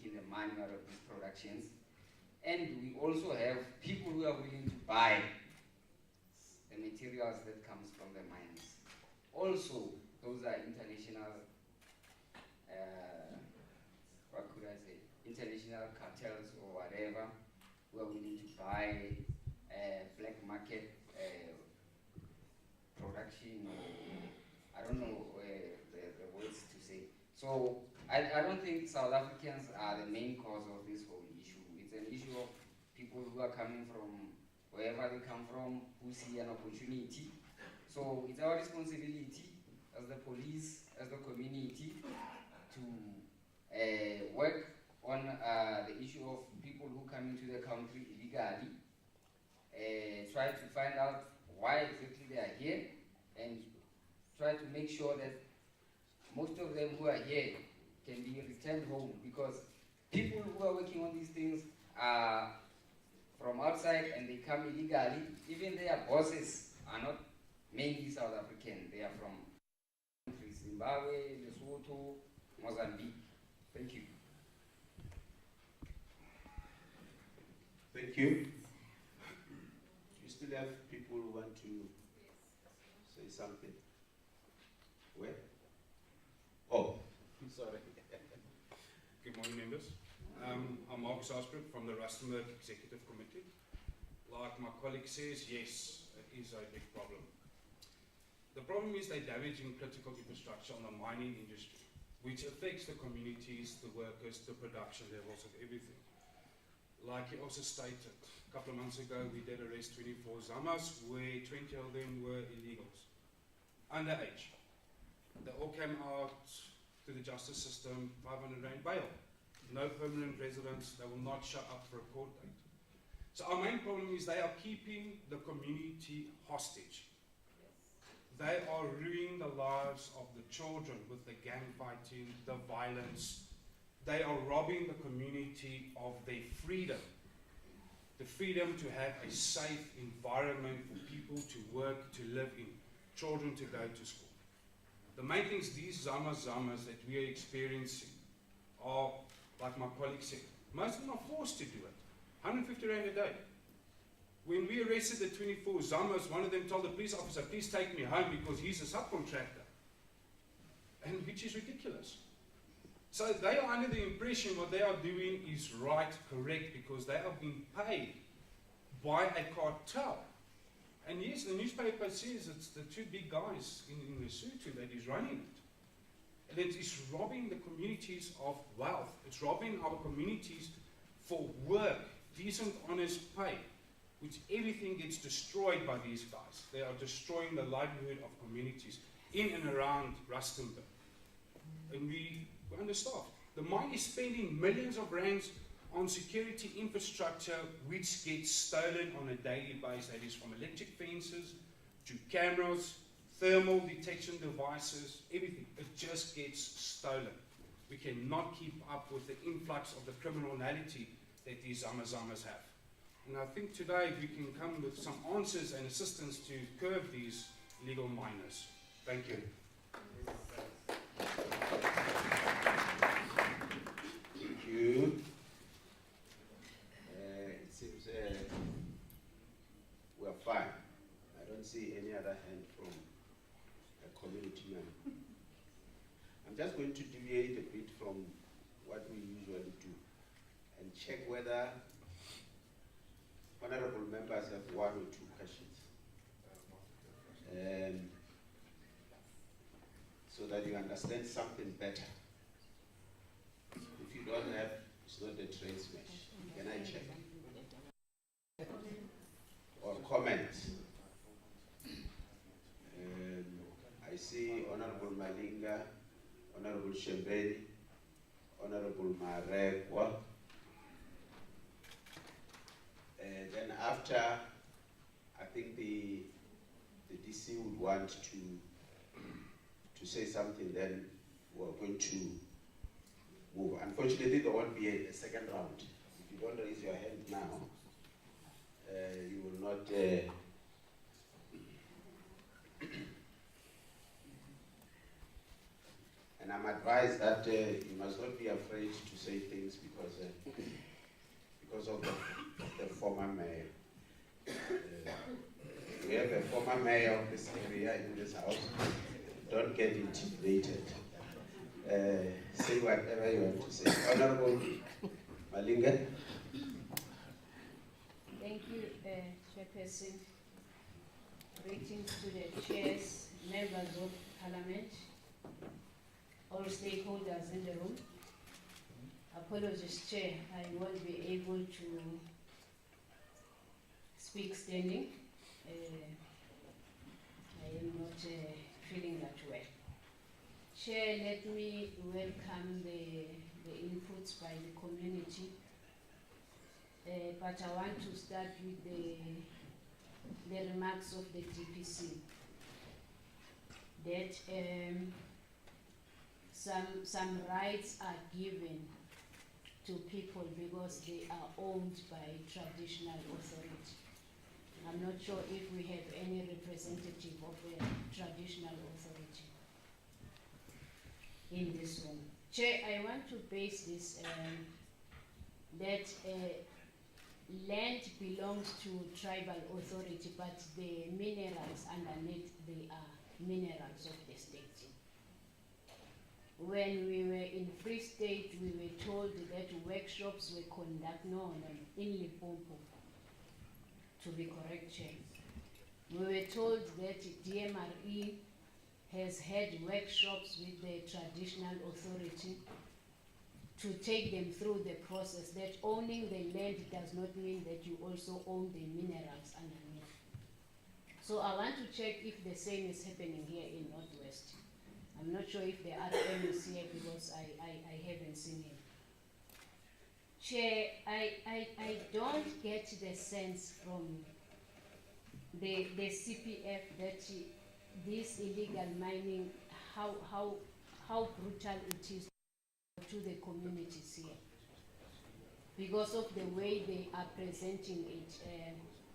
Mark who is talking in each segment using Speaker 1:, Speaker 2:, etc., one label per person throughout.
Speaker 1: making the money out of these productions. And we also have people who are willing to buy the materials that comes from the mines. Also, those are international, what could I say, international cartels or whatever, who are willing to buy black market production, or I don't know the words to say. So I don't think South Africans are the main cause of this whole issue. It's an issue of people who are coming from wherever they come from, who see an opportunity. So it's our responsibility as the police, as the community, to work on the issue of people who come into the country illegally, try to find out why exactly they are here, and try to make sure that most of them who are here can be returned home, because people who are working on these things are from outside and they come illegally. Even their bosses are not mainly South African. They are from countries, Zimbabwe, Lesotho, Mozambique. Thank you.
Speaker 2: Thank you. You still have people who want to say something? Where? Oh, sorry.
Speaker 3: Good morning, members. I'm Mark Sarsbrook from the Rustenburg Executive Committee. Like my colleague says, yes, it is a big problem. The problem is they're damaging critical infrastructure on the mining industry, which affects the communities, the workers, the production levels of everything. Like he also stated, a couple of months ago we did arrest 24 Zamas, where 20 of them were illegals, underage. They all came out to the justice system, 500 rand bail. No permanent residence, they will not show up for a court date. So our main problem is they are keeping the community hostage. They are ruining the lives of the children with the gang fighting, the violence. They are robbing the community of their freedom. The freedom to have a safe environment for people to work, to live in, children to go to school. The main things, these zamas that we are experiencing are, like my colleague said, most of them are forced to do it. 150 rand a day. When we arrested the 24 zamas, one of them told the police officer, please take me home because he's a subcontractor. And which is ridiculous. So they are under the impression what they are doing is right, correct, because they are being paid by a cartel. And yes, the newspaper says it's the two big guys in Lesotho that is running it. And it is robbing the communities of wealth. It's robbing our communities for work, decent, honest pay, which everything gets destroyed by these guys. They are destroying the livelihood of communities in and around Rustenburg. And we're understaffed. The mine is spending millions of rands on security infrastructure which gets stolen on a daily basis. That is from electric fences to cameras, thermal detection devices, everything. It just gets stolen. We cannot keep up with the influx of the criminality that these zamas have. And I think today we can come with some answers and assistance to curb these illegal miners. Thank you.
Speaker 2: Thank you. It seems we're fine. I don't see any other hand from a community member. I'm just going to deviate a bit from what we usually do and check whether honorable members have one or two questions. So that you understand something better. If you don't have, it's not a train smash. Can I check? Or comment? I see Honorable Malinga, Honorable Shembeni, Honorable Marekwa. Then after, I think the DC would want to say something, then we're going to move. Unfortunately, there won't be a second round. If you don't raise your hand now, you will not... and I'm advised that you must not be afraid to say things because of the former mayor. We have a former mayor of this area in this house. Don't get intimidated. Say whatever you want to say. Honorable Malinga.
Speaker 4: Thank you, Chairperson. Greetings to the chairs, members of Parliament, all stakeholders in the room. Apologies, Chair, I won't be able to speak standing. I am not feeling that well. Chair, let me welcome the inputs by the community. But I want to start with the remarks of the DPC that some rights are given to people because they are owned by traditional authority. I'm not sure if we have any representative of a traditional authority in this room. Chair, I want to base this that land belongs to tribal authority, but the minerals underneath, they are minerals of the state. When we were in Free State, we were told that workshops were conducted in Limpopo, to be correct, Chair. We were told that DMRE has had workshops with the traditional authority to take them through the process, that owning the land does not mean that you also own the minerals underneath. So I want to check if the same is happening here in Northwest. I'm not sure if the RM is here because I haven't seen him. Chair, I don't get the sense from the CPF that this illegal mining, how brutal it is to the communities here, because of the way they are presenting it.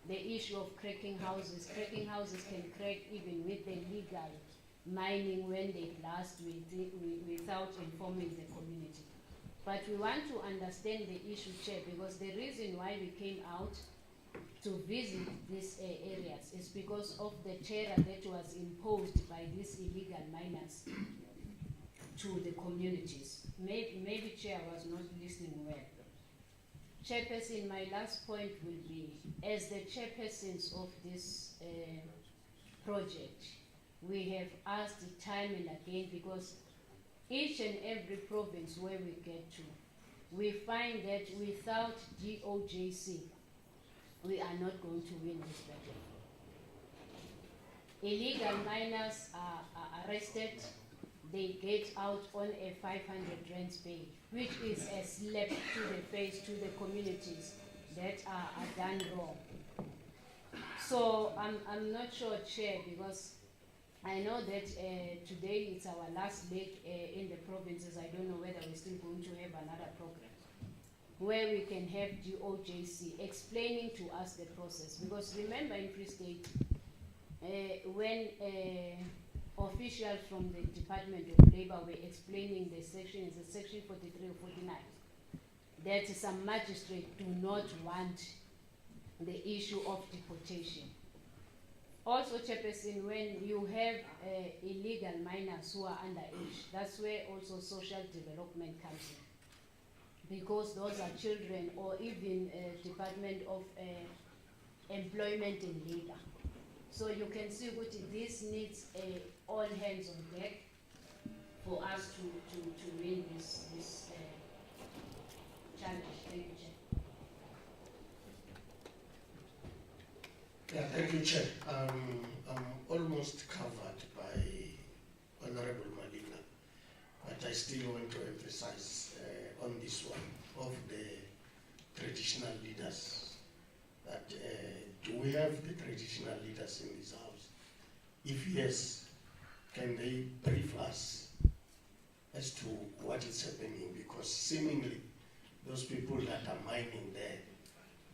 Speaker 4: The issue of cracking houses can crack even with the legal mining when they blast without informing the community. But we want to understand the issue, Chair, because the reason why we came out to visit these areas is because of the terror that was imposed by these illegal miners to the communities. Maybe Chair, I was not listening well. Chairperson, my last point will be, as the chairpersons of this project, we have asked time and again, because each and every province where we get to, we find that without DOJC, we are not going to win this battle. Illegal miners are arrested, they get out on a 500 rands bail, which is a slap to the face to the communities that are done wrong. So I'm not sure, Chair, because I know that today it's our last leg in the provinces. I don't know whether we're still going to have another program where we can have DOJC explaining to us the process. Because remember in Free State, when officials from the Department of Labor were explaining the section, is it section 43 or 49, that some magistrates do not want the issue of deportation. Also, Chairperson, when you have illegal miners who are underage, that's where also social development comes in. Because those are children, or even Department of Employment and Labor. So you can see what this needs all hands on deck for us to win this challenge. Thank you, Chair.
Speaker 5: Yeah, thank you, Chair. I'm almost covered by Honorable Malina, but I still want to emphasize on this one of the traditional leaders, that do we have the traditional leaders in this house? If yes, can they brief us as to what is happening? Because seemingly those people that are mining there,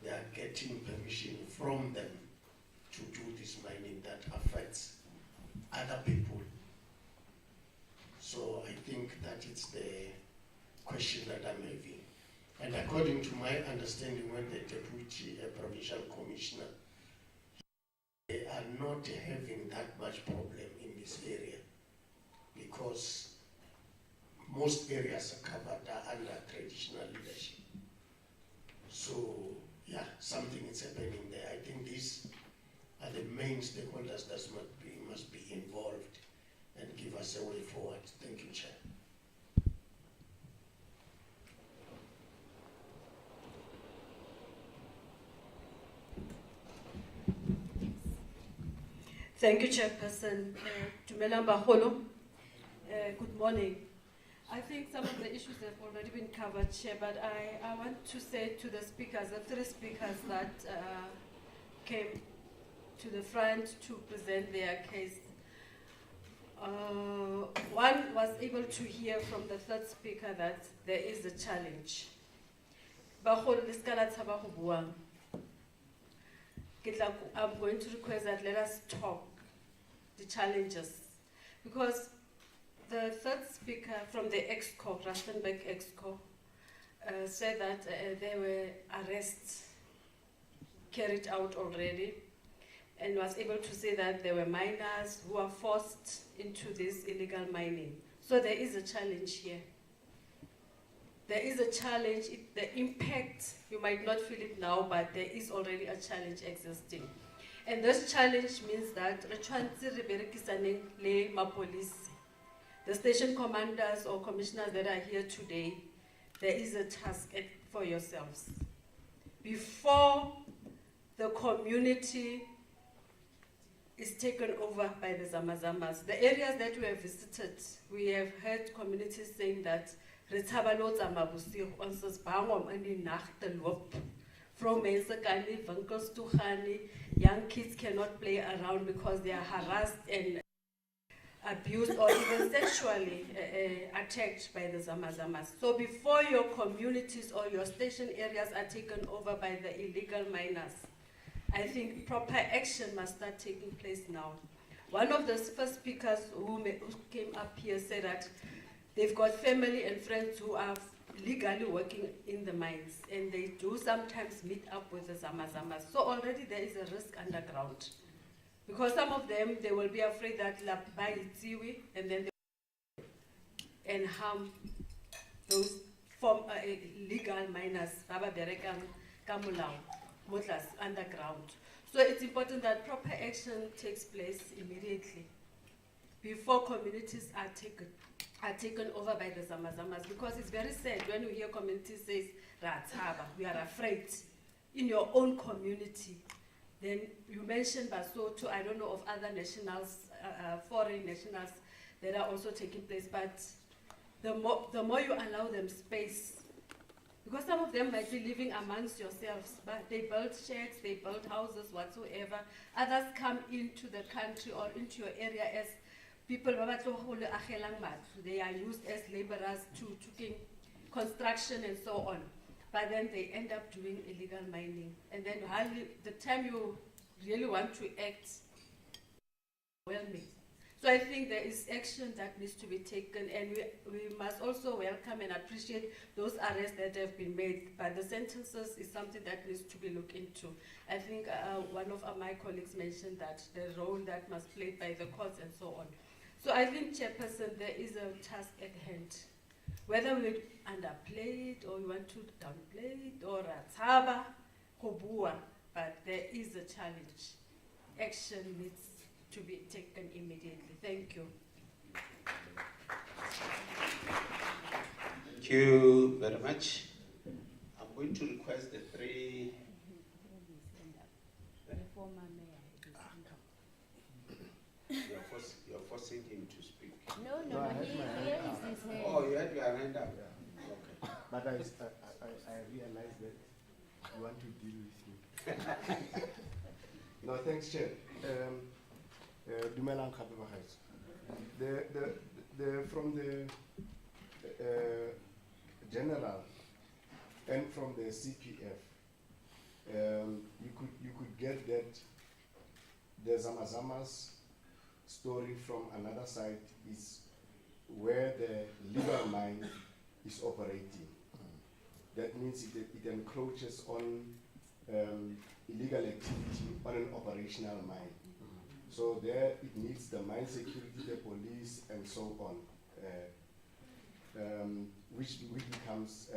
Speaker 5: they are getting permission from them to do this mining that affects other people. So I think That is the question that I'm having. And according to my understanding, when the Deputy Provincial Commissioner, they are not having that much problem in this area because most areas are covered under traditional leadership. So, yeah, something is happening there. I think these are the main stakeholders that must be involved and give us a way forward. Thank you, Chair.
Speaker 6: Thank you, Chairperson. Dumelang Bagolo. Good morning. I think some of the issues have already been covered, Chair, but I want to say to the speakers, the three speakers that came to the front to present their case. One was able to hear from the third speaker that there is a challenge. Bagolo, I'm going to request that let us talk the challenges, because the third speaker from the EXCO, Rustenburg EXCO, said that there were arrests carried out already, and was able to say that there were miners who are forced into this illegal mining. So there is a challenge here. There is a challenge. The impact, you might not feel it now, but there is already a challenge existing. And this challenge means that the station commanders or commissioners that are here today, there is a task for yourselves. Before the community is taken over by the Zamazamas, the areas that we have visited, we have heard communities saying that from young kids cannot play around because they are harassed and abused or even sexually attacked by the Zamazamas. So before your communities or your station areas are taken over by the illegal miners, I think proper action must start taking place now. One of the first speakers who came up here said that they've got family and friends who are legally working in the mines, and they do sometimes meet up with the Zamazamas. So already there is a risk underground. Because some of them, they will be afraid that and then they and harm those legal miners underground. So it's important that proper action takes place immediately before communities are taken over by the Zamazamas, because it's very sad when you hear communities say, we are afraid in your own community. Then you mentioned Basotho, I don't know of other nationals, foreign nationals that are also taking place, but the more you allow them space, because some of them might be living amongst yourselves, but they build shacks, they build houses, whatsoever. Others come into the country or into your area as people, they are used as laborers to construction and so on. But then they end up doing illegal mining. And then the time you really want to act, overwhelming. So I think there is action that needs to be taken, and we must also welcome and appreciate those arrests that have been made. But the sentences is something that needs to be looked into. I think one of my colleagues mentioned that the role that must be played by the courts and so on. So I think, Chairperson, there is a task at hand. Whether we underplay it or we want to downplay it or but there is a challenge. Action needs to be taken immediately. Thank you.
Speaker 2: Thank you very much. I'm going to request the three. You're forcing him to speak.
Speaker 4: No, he raised his hand.
Speaker 2: Oh, you had your hand up.
Speaker 7: Yeah.
Speaker 2: Okay.
Speaker 7: But I realized that you want to deal with me. No, thanks, Chair. Dumelang Haartebeesfontein. From the general and from the CPF, you could get that the Zamazamas story from another side is where the legal mine is operating. That means it encroaches on illegal activity on an operational mine. So there it needs the mine security, the police, and so on, which becomes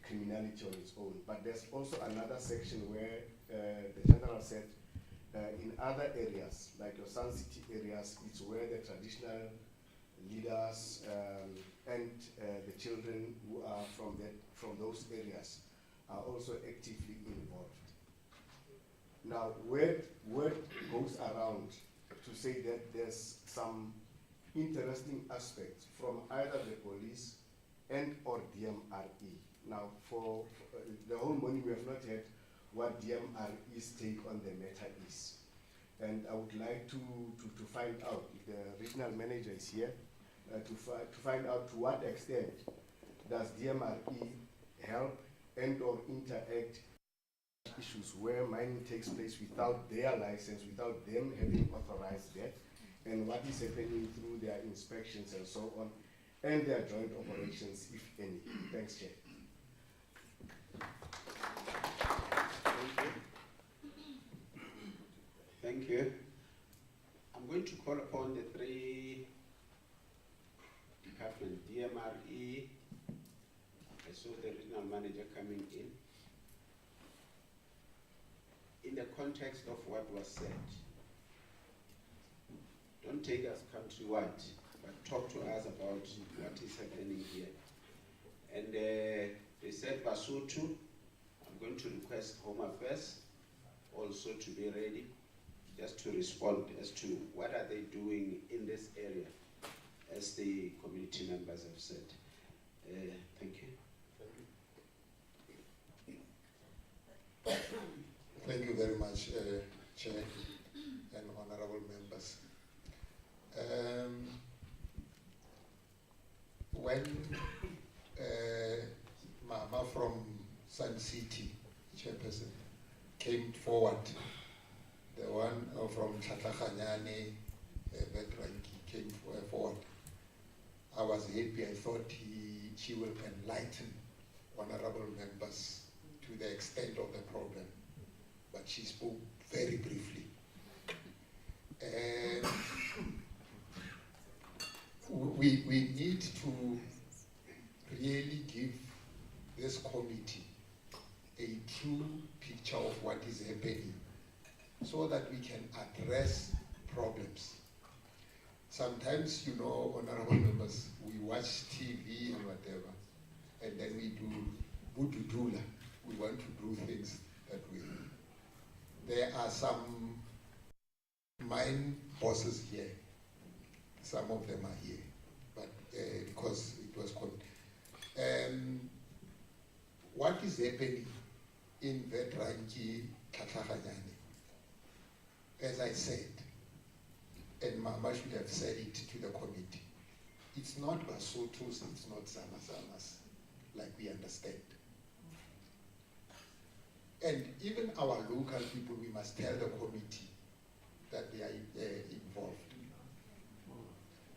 Speaker 7: criminality on its own. But there's also another section where the general said in other areas, like your Sun City areas, it's where the traditional leaders and the children who are from those areas are also actively involved. Now, word goes around to say that there's some interesting aspects from either the police and or DMRE. Now, for the whole morning, we have not heard what DMRE's take on the matter is. And I would like to find out, if the regional manager is here, to find out to what extent does DMRE help and or interact issues where mining takes place without their license, without them having authorized that, and what is happening through their inspections and so on, and their joint operations, if any. Thanks, Chair.
Speaker 2: Thank you. I'm going to call upon the three departments, DMRE. I saw the regional manager coming in. In the context of what was said, don't take us countrywide, but talk to us about what is happening here. And they said Basotho. I'm going to request Home Affairs also to be ready, just to respond as to what are they doing in this area, as the community members have said. Thank you.
Speaker 8: Thank you very much, Chair and honorable members. When Mama from Sun City, Chairperson, came forward, the one from Tlatlaganyane, Vetranki, came forward, I was happy. I thought she will enlighten honorable members to the extent of the problem. But she spoke very briefly. And we need to really give this committee a true picture of what is happening so that we can address problems. Sometimes, you know, honorable members, we watch TV and whatever, and then we do bududula. We want to do things that way. There are some mine bosses here. Some of them are here, but because it was called. What is happening in Vetranki, Tlatlaganyane, as I said, and Mama should have said it to the committee, it's not Basothos, it's not Zamazamas, like we understand. And even our local people, we must tell the committee that they are involved.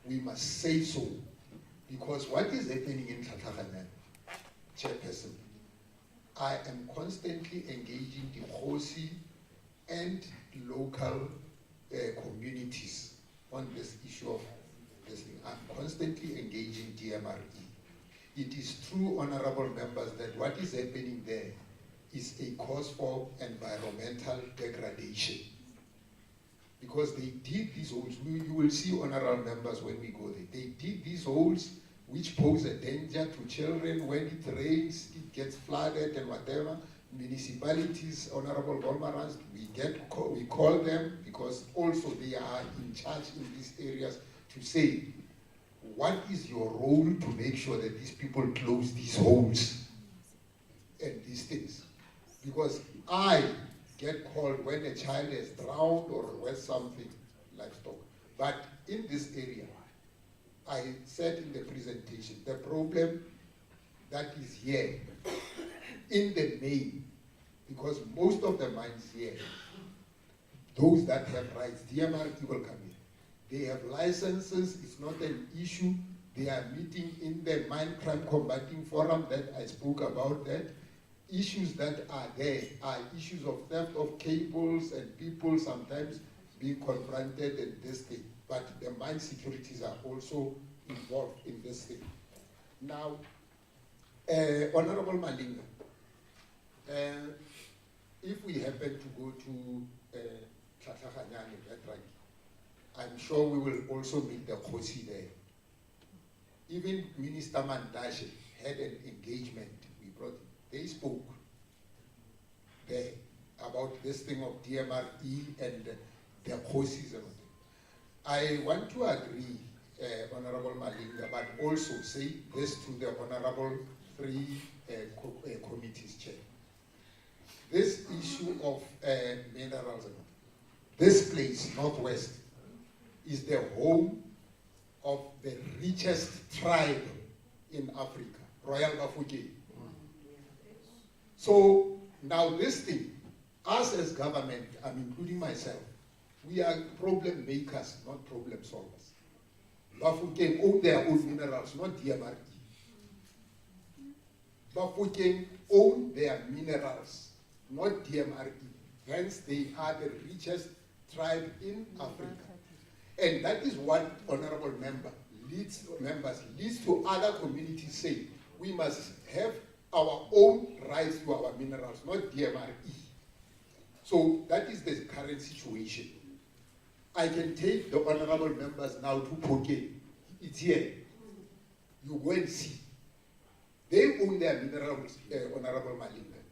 Speaker 8: We must say so, because what is happening in Tlatlaganyane, Chairperson, I am constantly engaging the Kgosi and local communities on this issue of this thing. I'm constantly engaging DMRE. It is true, honorable members, that what is happening there is a cause for environmental degradation. Because they dig these holes, you will see, honorable members, when we go there, they dig these holes which pose a danger to children. When it rains, it gets flooded and whatever. Municipalities, honorable Golmarans, we call them, because also they are in charge in these areas, to say, what is your role to make sure that these people close these holes and these things? Because I get called when a child is drowned or when something, livestock. But in this area, I said in the presentation, the problem that is here, in the main, because most of the mines here, those that have rights, DMRE will come in. They have licenses, it's not an issue, They are meeting in the Mine Crime Combating Forum that I spoke about that. Issues that are there are issues of theft of cables and people sometimes being confronted in this thing. But the mine securities are also involved in this thing. Now, Honorable Malinga, if we happen to go to Tlatlaganyane, I'm sure we will also meet the Khosi there. Even Minister Mandashe had an engagement. They spoke there about this thing of DMRE and the Khosis and all. I want to agree, Honorable Malinga, but also say this to the Honorable three committees chair. This issue of minerals, this place, Northwest, is the home of the richest tribe in Africa, Royal Bafokeng. So now this thing, us as government, I'm including myself, we are problem makers, not problem solvers. Bafokeng own their own minerals, not DMRE. Bafokeng own their minerals, not DMRE. Hence, they are the richest tribe in Africa. And that is what honorable members leads to other communities saying, we must have our own rights to our minerals, not DMRE. So that is the current situation. I can take the honorable members now to Poke. It's here. You go and see. They own their minerals, Honorable Malinga.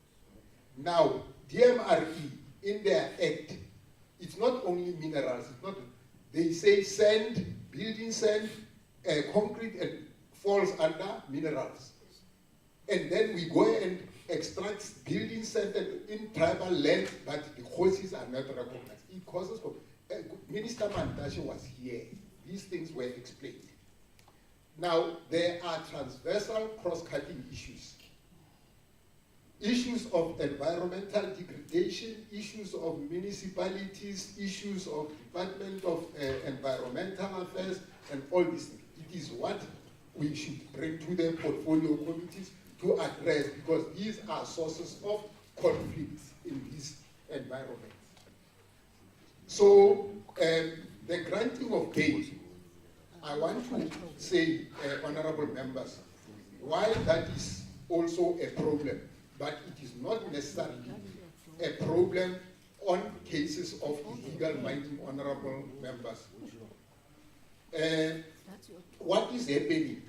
Speaker 8: Now, DMRE, in their act, it's not only minerals, it's not, they say sand, building sand, concrete, and falls under minerals. And then we go and extract building sand in tribal land, but the causes are not recognized. It causes for, Minister Mandashe was here. These things were explained. Now, there are transversal cross-cutting issues. Issues of environmental degradation, issues of municipalities, issues of Department of Environmental Affairs, and all these things. It is what we should bring to the portfolio committees to address, because these are sources of conflicts in this environment. So, the granting of bail, I want to say, honorable members, while that is also a problem, but it is not necessarily a problem on cases of illegal mining, honorable members. What is happening?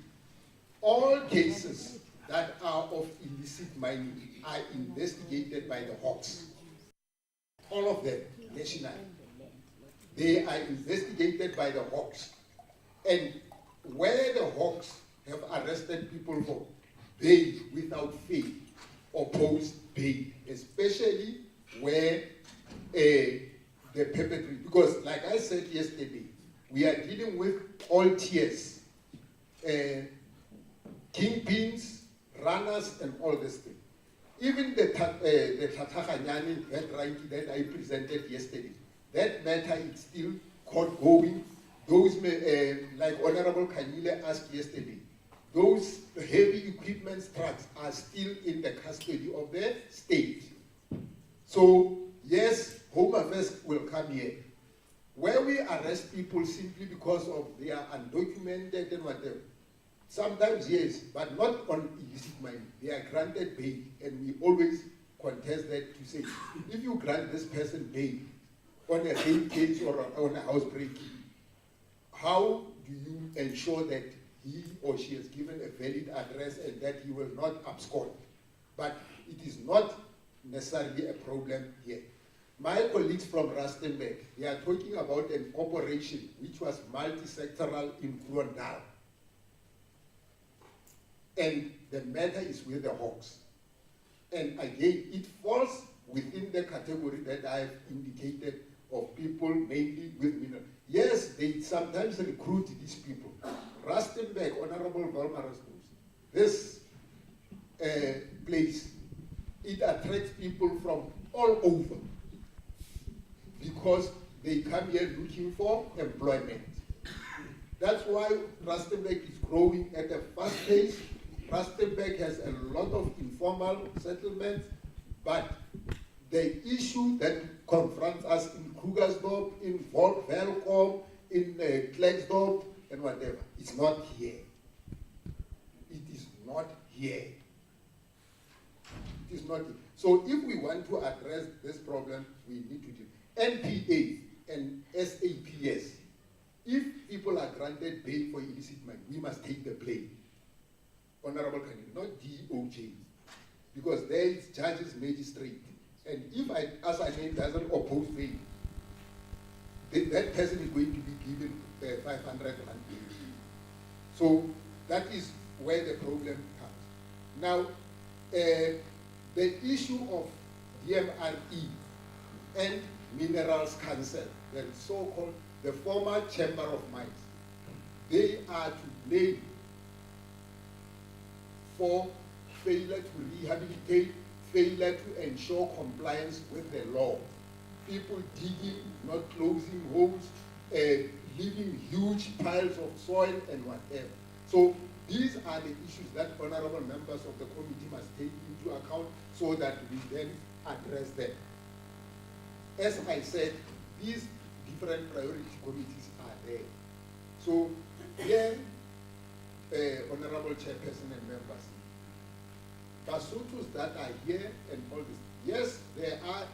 Speaker 8: All cases that are of illicit mining are investigated by the Hawks. All of them, nationally. They are investigated by the Hawks. And where the Hawks have arrested people for bail without fail, opposed bail, especially where the perpetrator, because like I said yesterday, we are dealing with all tiers, kingpins, runners, and all this thing. Even the Tlatlaganyane ranking that I presented yesterday, that matter is still court going. Those, like Honorable Kanyile asked yesterday, those heavy equipment trucks are still in the custody of the state. So, yes, Home Affairs will come here. Where we arrest people simply because of they are undocumented and whatever, sometimes yes, but not on illicit mining. They are granted bail, and we always contest that to say, if you grant this person bail on a rape case or on a housebreaking, how do you ensure that he or she has given a valid address and that he will not abscond? But it is not necessarily a problem here. My colleagues from Rustenburg, they are talking about an operation which was multi-sectoral in Grondal. And the matter is with the Hawks. And again, it falls within the category that I have indicated of people mainly with minerals. Yes, they sometimes recruit these people. Rustenburg, Honorable Valmaras knows, this place, it attracts people from all over because they come here looking for employment. That's why Rustenburg is growing at a fast pace. Rustenburg has a lot of informal settlements, but the issue that confronts us in Klerksdorp, in Velkom, in Klerksdorp, and whatever, is not here. It is not here. It is not here. So if we want to address this problem, we need to do NPA and SAPS. If people are granted bail for illicit mining, we must take the blame. Honorable candidate, not DOJ, because there is judges, magistrate, and if as I name doesn't oppose bail, that person is going to be given 500 rand bail. So that is where the problem comes. Now, the issue of DMRE and Minerals Council, the so-called the former Chamber of Mines, they are to blame for failure to rehabilitate, failure to ensure compliance with the law. People digging, not closing holes, leaving huge piles of soil and whatever. So these are the issues that honorable members of the committee must take into account so that we then address them. As I said, these different priority committees are there. So here, honorable chairperson and members, Basutos that are here and all this, yes, there are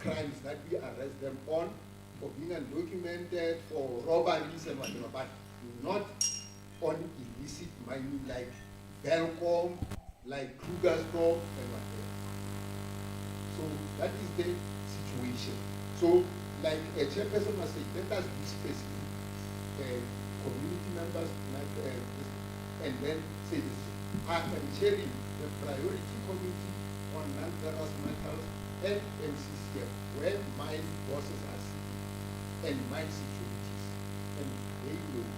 Speaker 8: crimes that we arrest them on for being undocumented, for robberies and whatever, but not on illicit mining like Velkom, like Klerksdorp and whatever. So that is the situation. So like a chairperson must say, let us be specific. Community members, and then say this. I am chairing the priority committee on non-ferrous metals and MCCF, where mine bosses are sitting, and mine securities. And they know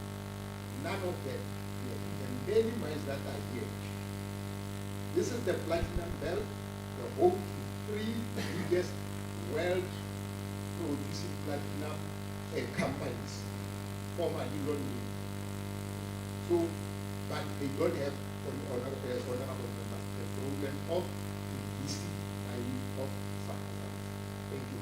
Speaker 8: none of them here. And many mines that are here. This is the platinum belt, the home to 3 biggest world producing platinum companies, formerly lonely. So, but they don't have honorable members the problem of illicit mining of Sahara. Thank you.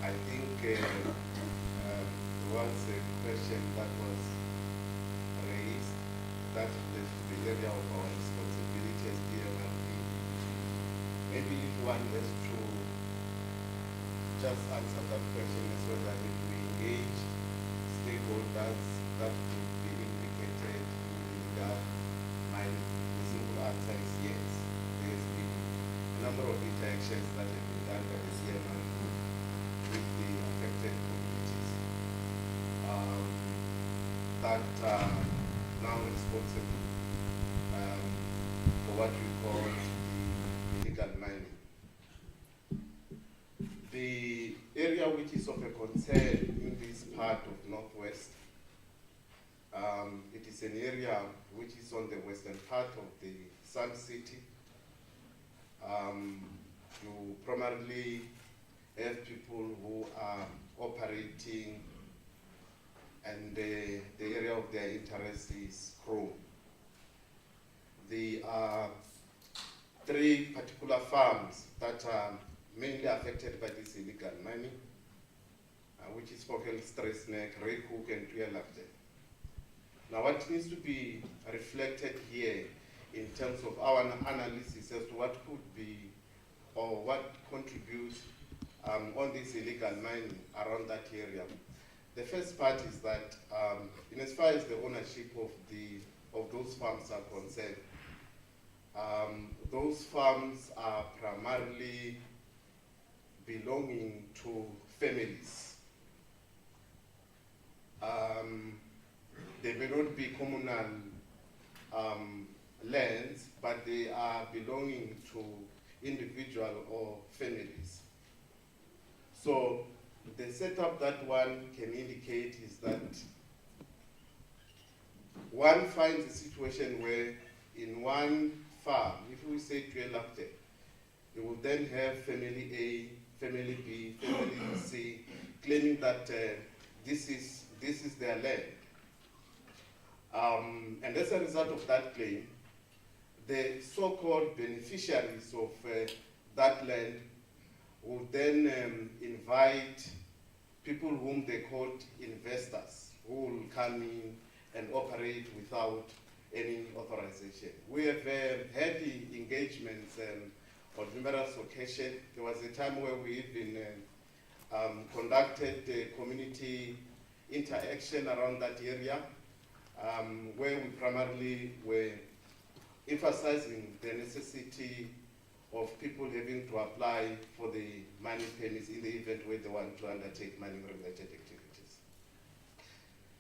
Speaker 9: I think there was a question that was raised that the area of our responsibility as DMRE. Maybe if one has to just answer that question as well, that if we engage stakeholders that could be implicated in the mining, the simple answer is yes. There's been a number of interactions that have been done by the CMR with the affected communities that are now responsible for what we call the illegal mining. The area which is of a concern in this part of Northwest, it is an area which is on the western part of the Sun City. You primarily have people who are operating, and the area of their interest is chrome. There are 3 particular farms that are mainly affected by this illegal mining, which is Klerksdorp, Rehook, and Klerksdorp. Now, what needs to be reflected here in terms of our analysis as to what could be or what contributes on this illegal mining around that area. The first part is that, in as far as the ownership of those farms are concerned, those farms are primarily belonging to families. They may not be communal lands, but they are belonging to individual or families. So the setup that one can indicate is that one finds a situation where in one farm, if we say Klerksdorp, you will then have family A, family B, family C, claiming that this is their land. And as a result of that claim, the so-called beneficiaries of that land will then invite people whom they called investors, who will come in and operate without any authorization. We have had the engagements on numerous occasions. There was a time where we even conducted community interaction around that area, where we primarily were emphasizing the necessity of people having to apply for the mining permits in the event where they want to undertake mining-related activities.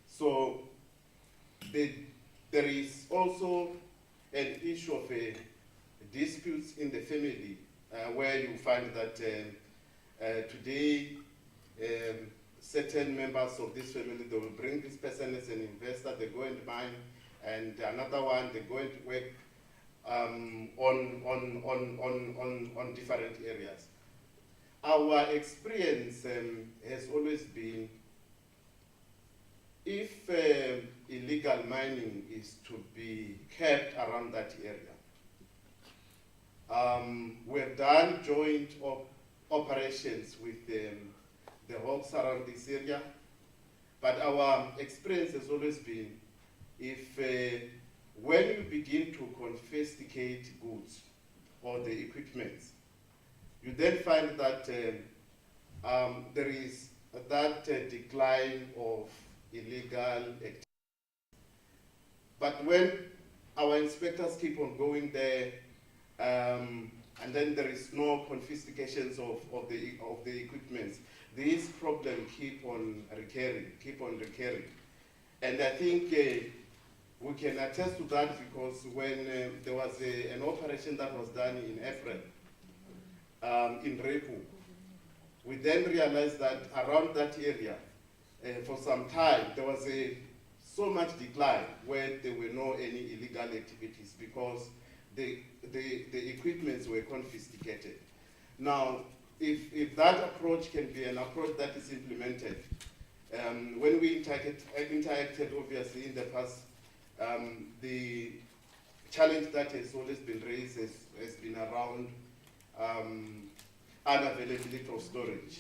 Speaker 9: So there is also an issue of disputes in the family, where you find that today certain members of this family, they will bring this person as an investor, they go and mine, and another one, they go and work on different areas. Our experience has always been, if illegal mining is to be kept around that area, we have done joint operations with the hawks around this area, but our experience has always been, if when you begin to confiscate goods or the equipment, you then find that there is that decline of illegal activity. But when our inspectors keep on going there, and then there is no confiscations of the equipment, these problems keep on recurring. And I think we can attest to that, because when there was an operation that was done in April in Repu, we then realized that around that area, for some time, there was so much decline where there were no any illegal activities, because the equipments were confiscated. Now, if that approach can be an approach that is implemented, when we interacted obviously in the past, the challenge that has always been raised has been around unavailability of storage,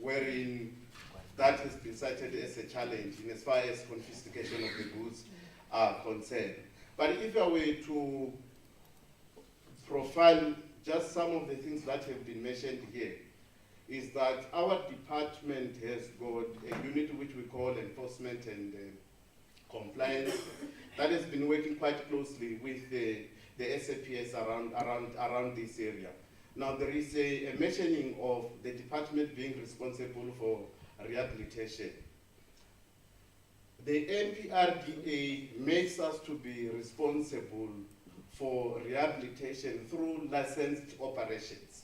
Speaker 9: wherein that has been cited as a challenge in as far as confiscation of the goods are concerned. But if I were to profile just some of the things that have been mentioned here, is that our department has got a unit which we call enforcement and compliance that has been working quite closely with the SAPS around this area. Now there is a mentioning of the department being responsible for rehabilitation. The MPRDA makes us to be responsible for rehabilitation through licensed operations.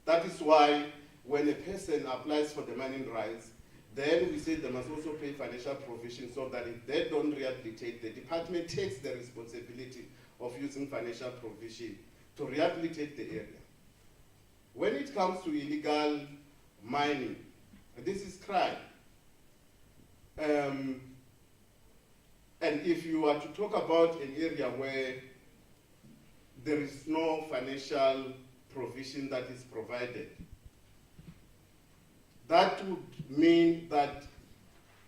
Speaker 9: That is why when a person applies for the mining rights, then we say they must also pay financial provision, so that if they don't rehabilitate, the department takes the responsibility of using financial provision to rehabilitate the area. When it comes to illegal mining, this is crime. And if you are to talk about an area where there is no financial provision that is provided, that would mean that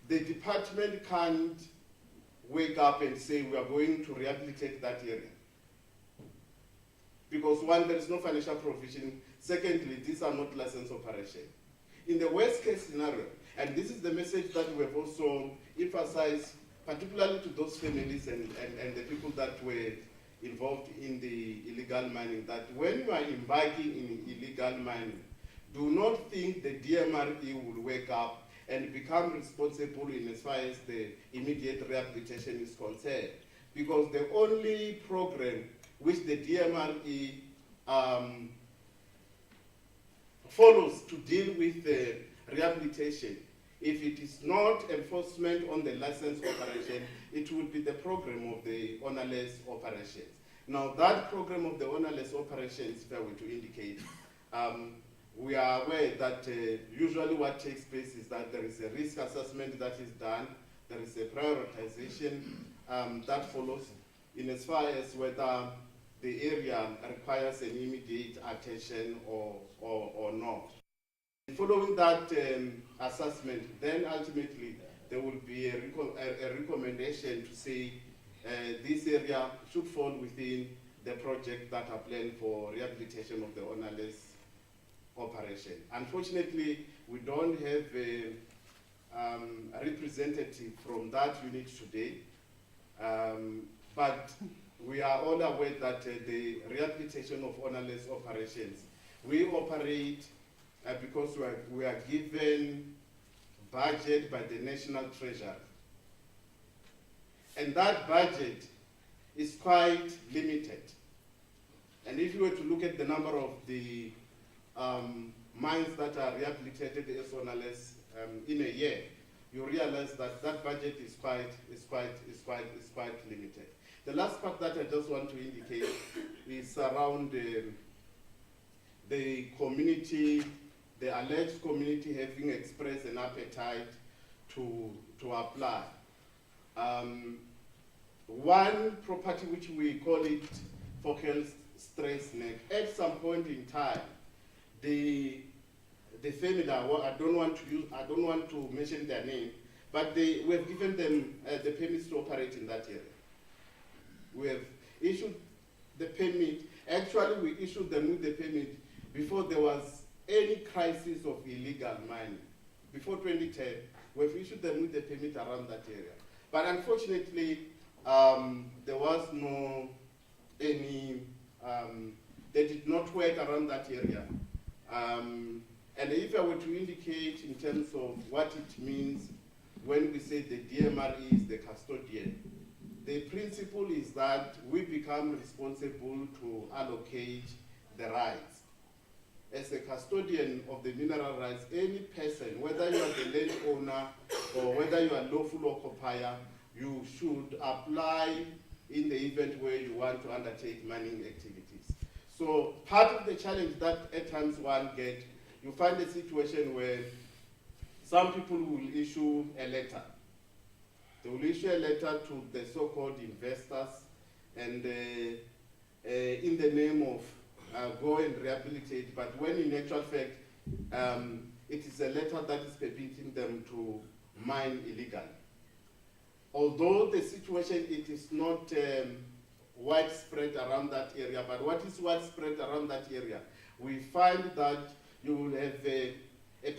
Speaker 9: the department can't wake up and say we are going to rehabilitate that area. Because one, there is no financial provision. Secondly, these are not licensed operations. In the worst case scenario, and this is the message that we have also emphasized, particularly to those families and the people that were involved in the illegal mining that when you are embarking in illegal mining, do not think the DMRE will wake up and become responsible in as far as the immediate rehabilitation is concerned. Because the only program which the DMRE follows to deal with the rehabilitation, if it is not enforcement on the license operation, it will be the program of the ownerless operations. Now that program of the ownerless operations, if I were to indicate, we are aware that usually what takes place is that there is a risk assessment that is done, there is a prioritization that follows in as far as whether the area requires an immediate attention or not. Following that assessment, then ultimately there will be a recommendation to say this area should fall within the project that are planned for rehabilitation of the ownerless operation. Unfortunately, we don't have a representative from that unit today, but we are all aware that the rehabilitation of ownerless operations, we operate because we are given budget by the National Treasury. And that budget is quite limited. And if you were to look at the number of the mines that are rehabilitated as ownerless in a year, you realize that that budget is quite limited. The last part that I just want to indicate is around the community, the alleged community having expressed an appetite to apply. One property which we call it Klerksdorp, at some point in time, the family, I don't want to mention their name, but we have given them the permits to operate in that area. We have issued the permit. Actually, we issued them with the permit before there was any crisis of illegal mining. Before 2010, we've issued them with the permit around that area. But unfortunately, there was no any, they did not work around that area. And if I were to indicate in terms of what it means when we say the DMRE is the custodian, the principle is that we become responsible to allocate the rights. As a custodian of the mineral rights, any person, whether you are the landowner or whether you are lawful occupier, you should apply in the event where you want to undertake mining activities. So part of the challenge that at times one gets, you find a situation where some people will issue a letter. They will issue a letter to the so-called investors and in the name of go and rehabilitate, but when in actual fact, it is a letter that is permitting them to mine illegally. Although the situation, it is not widespread around that area, but what is widespread around that area, we find that you will have a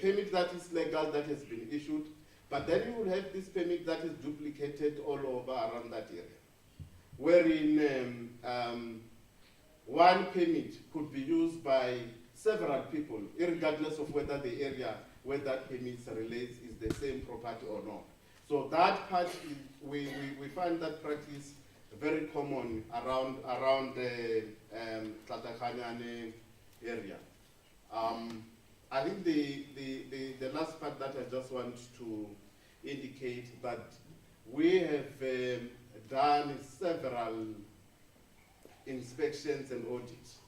Speaker 9: permit that is legal that has been issued, but then you will have this permit that is duplicated all over around that area, wherein one permit could be used by several people, regardless of whether the area where that permit relates is the same property or not. So that part, we find that practice very common around the Tlatakanyane area. I think the last part that I just want to indicate that we have done several inspections and audits.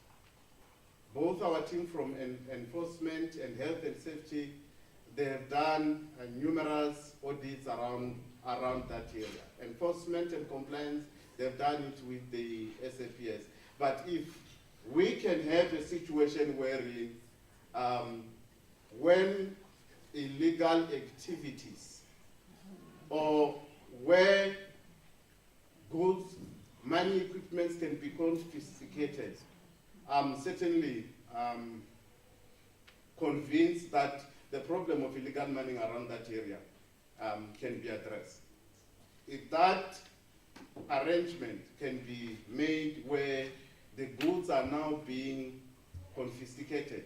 Speaker 9: Both our team from enforcement and health and safety, they have done numerous audits around that area. Enforcement and compliance, they've done it with the SAPS. But if we can have a situation where when illegal activities or where goods, money equipments can be confiscated, I'm certainly convinced that the problem of illegal mining around that area can be addressed. If that arrangement can be made where the goods are now being confiscated.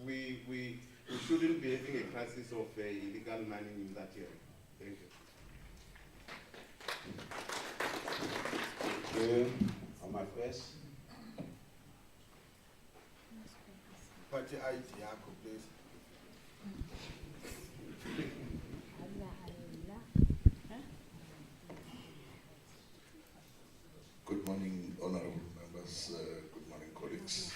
Speaker 9: We shouldn't be having a crisis of illegal mining in that area. Thank you.
Speaker 2: Thank you. On my first.
Speaker 10: Party ID, Jacob, please.
Speaker 11: Good morning, honorable members. Good morning, colleagues.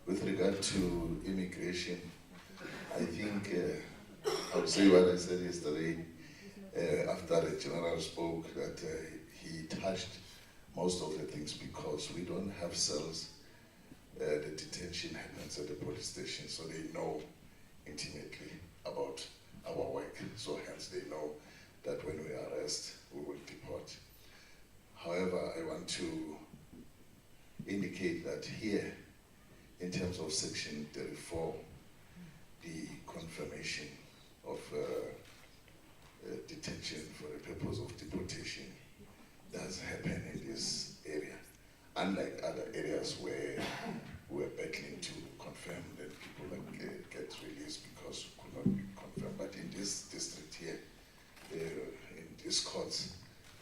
Speaker 11: With regard to immigration, I think I'll say what I said yesterday after the general spoke, that he touched most of the things, because we don't have cells. The detention happens at the police station, so they know intimately about our work. So hence they know that when we arrest, we will deport. However, I want to indicate that here, in terms of section 34, the confirmation of detention for the purpose of deportation does happen in this area. Unlike other areas where we're battling to confirm that people get released because could not be confirmed. But in this district here, in these courts,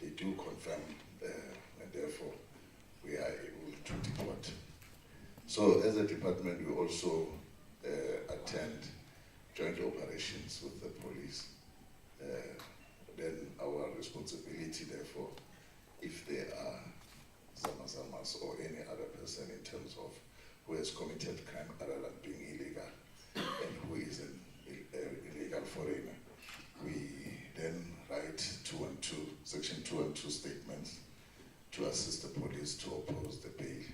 Speaker 11: they do confirm, and therefore we are able to deport. So as a department, we also attend joint operations with the police. Then our responsibility, therefore, if there are Zamazamas or any other person in terms of who has committed crime other than being illegal and who is an illegal foreigner, we then write section 212 statements to assist the police to oppose the bail.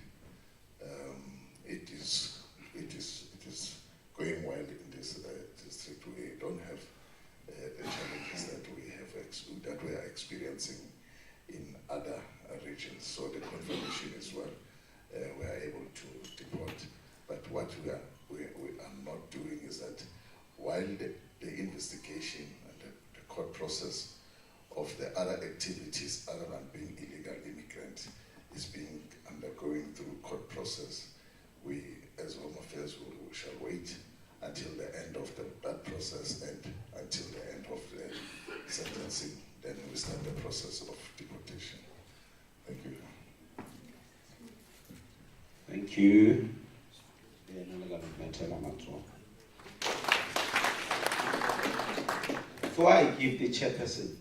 Speaker 11: It is going well in this district. We don't have the challenges that we are experiencing in other regions. So the confirmation is what we are able to deport. But what we are not doing is that while the investigation and the court process of the other activities other than being illegal immigrant is being undergoing through court process, we as Home Affairs we shall wait until the end of that process and until the end of the sentencing. Then we start the process of deportation. Thank you.
Speaker 2: Thank you. Before I give the chairperson,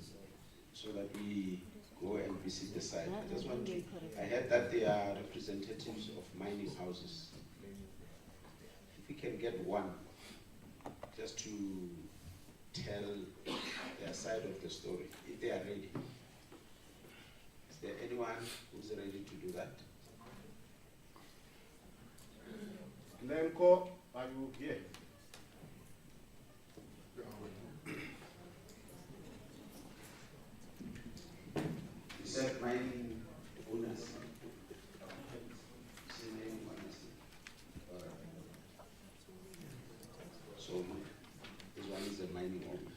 Speaker 2: so that we go and visit the site, I just want to, I heard that they are representatives of mining houses. If we can get one, just to tell their side of the story, if they are ready. Is there anyone who's ready to do that?
Speaker 10: Lenko, are you here?
Speaker 2: Is that mining owners? Is it mining owners? So this one is a mining owner.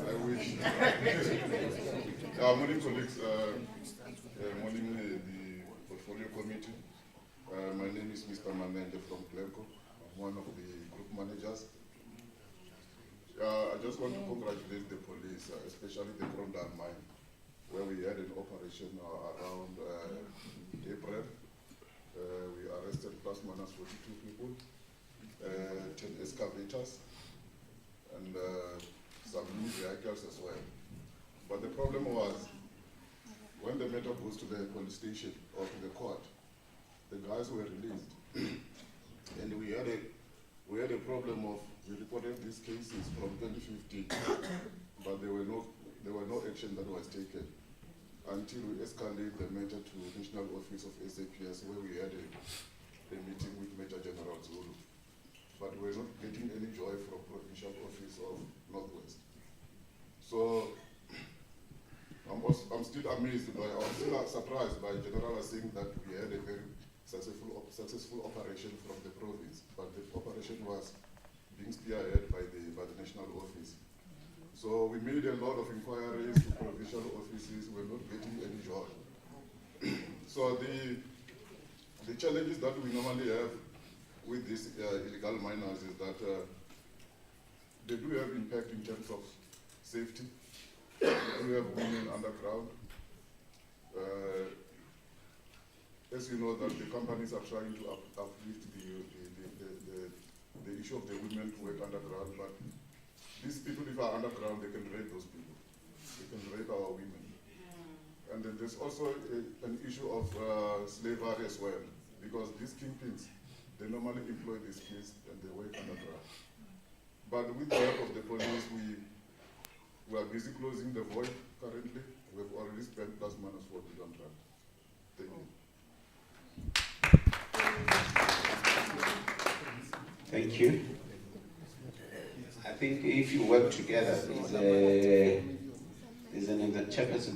Speaker 12: I wish. Morning, colleagues. Morning, the portfolio committee. My name is Mr. Manende from Klerksdorp. I'm one of the group managers. I just want to congratulate the police, especially the Grondal mine, where we had an operation around April. We arrested plus minus 42 people, 10 excavators, and some new vehicles as well. But the problem was, when the matter goes to the police station or to the court, the guys were released. And we had a problem of, we reported these cases from 2015, but there were no action that was taken until we escalated the matter to National Office of SAPS, where we had a meeting with Major General Zulu. But we're not getting any joy from Provincial Office of Northwest. So I'm still amazed by, I'm still surprised by General saying that we had a very successful operation from the province, but the operation was being spearheaded by the national office. So we made a lot of inquiries to provincial offices. We're not getting any joy. So the challenges that we normally have with these illegal miners is that they do have impact in terms of safety. They do have women underground. As you know, that the companies are trying to uplift the issue of the women who work underground, but these people, if are underground, they can rape those people. They can rape our women. And then there's also an issue of slavery as well, because these kingpins, they normally employ these kids and they work underground. But with the help of the police, we are busy closing the void currently. We've already spent ±4 billion rand. Thank you.
Speaker 2: Thank you. I think if you work together, there's another chairperson.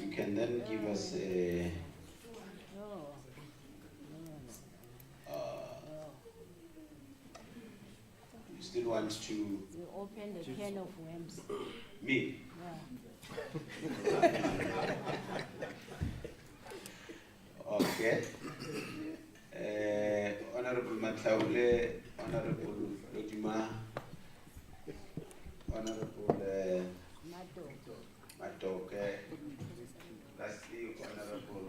Speaker 2: You can then give us a. You still want to.
Speaker 4: You open the can of worms.
Speaker 2: Me?
Speaker 4: Yeah.
Speaker 2: Okay. Honorable Matlaule, Honorable Lodima, Honorable Matoke, lastly, Honorable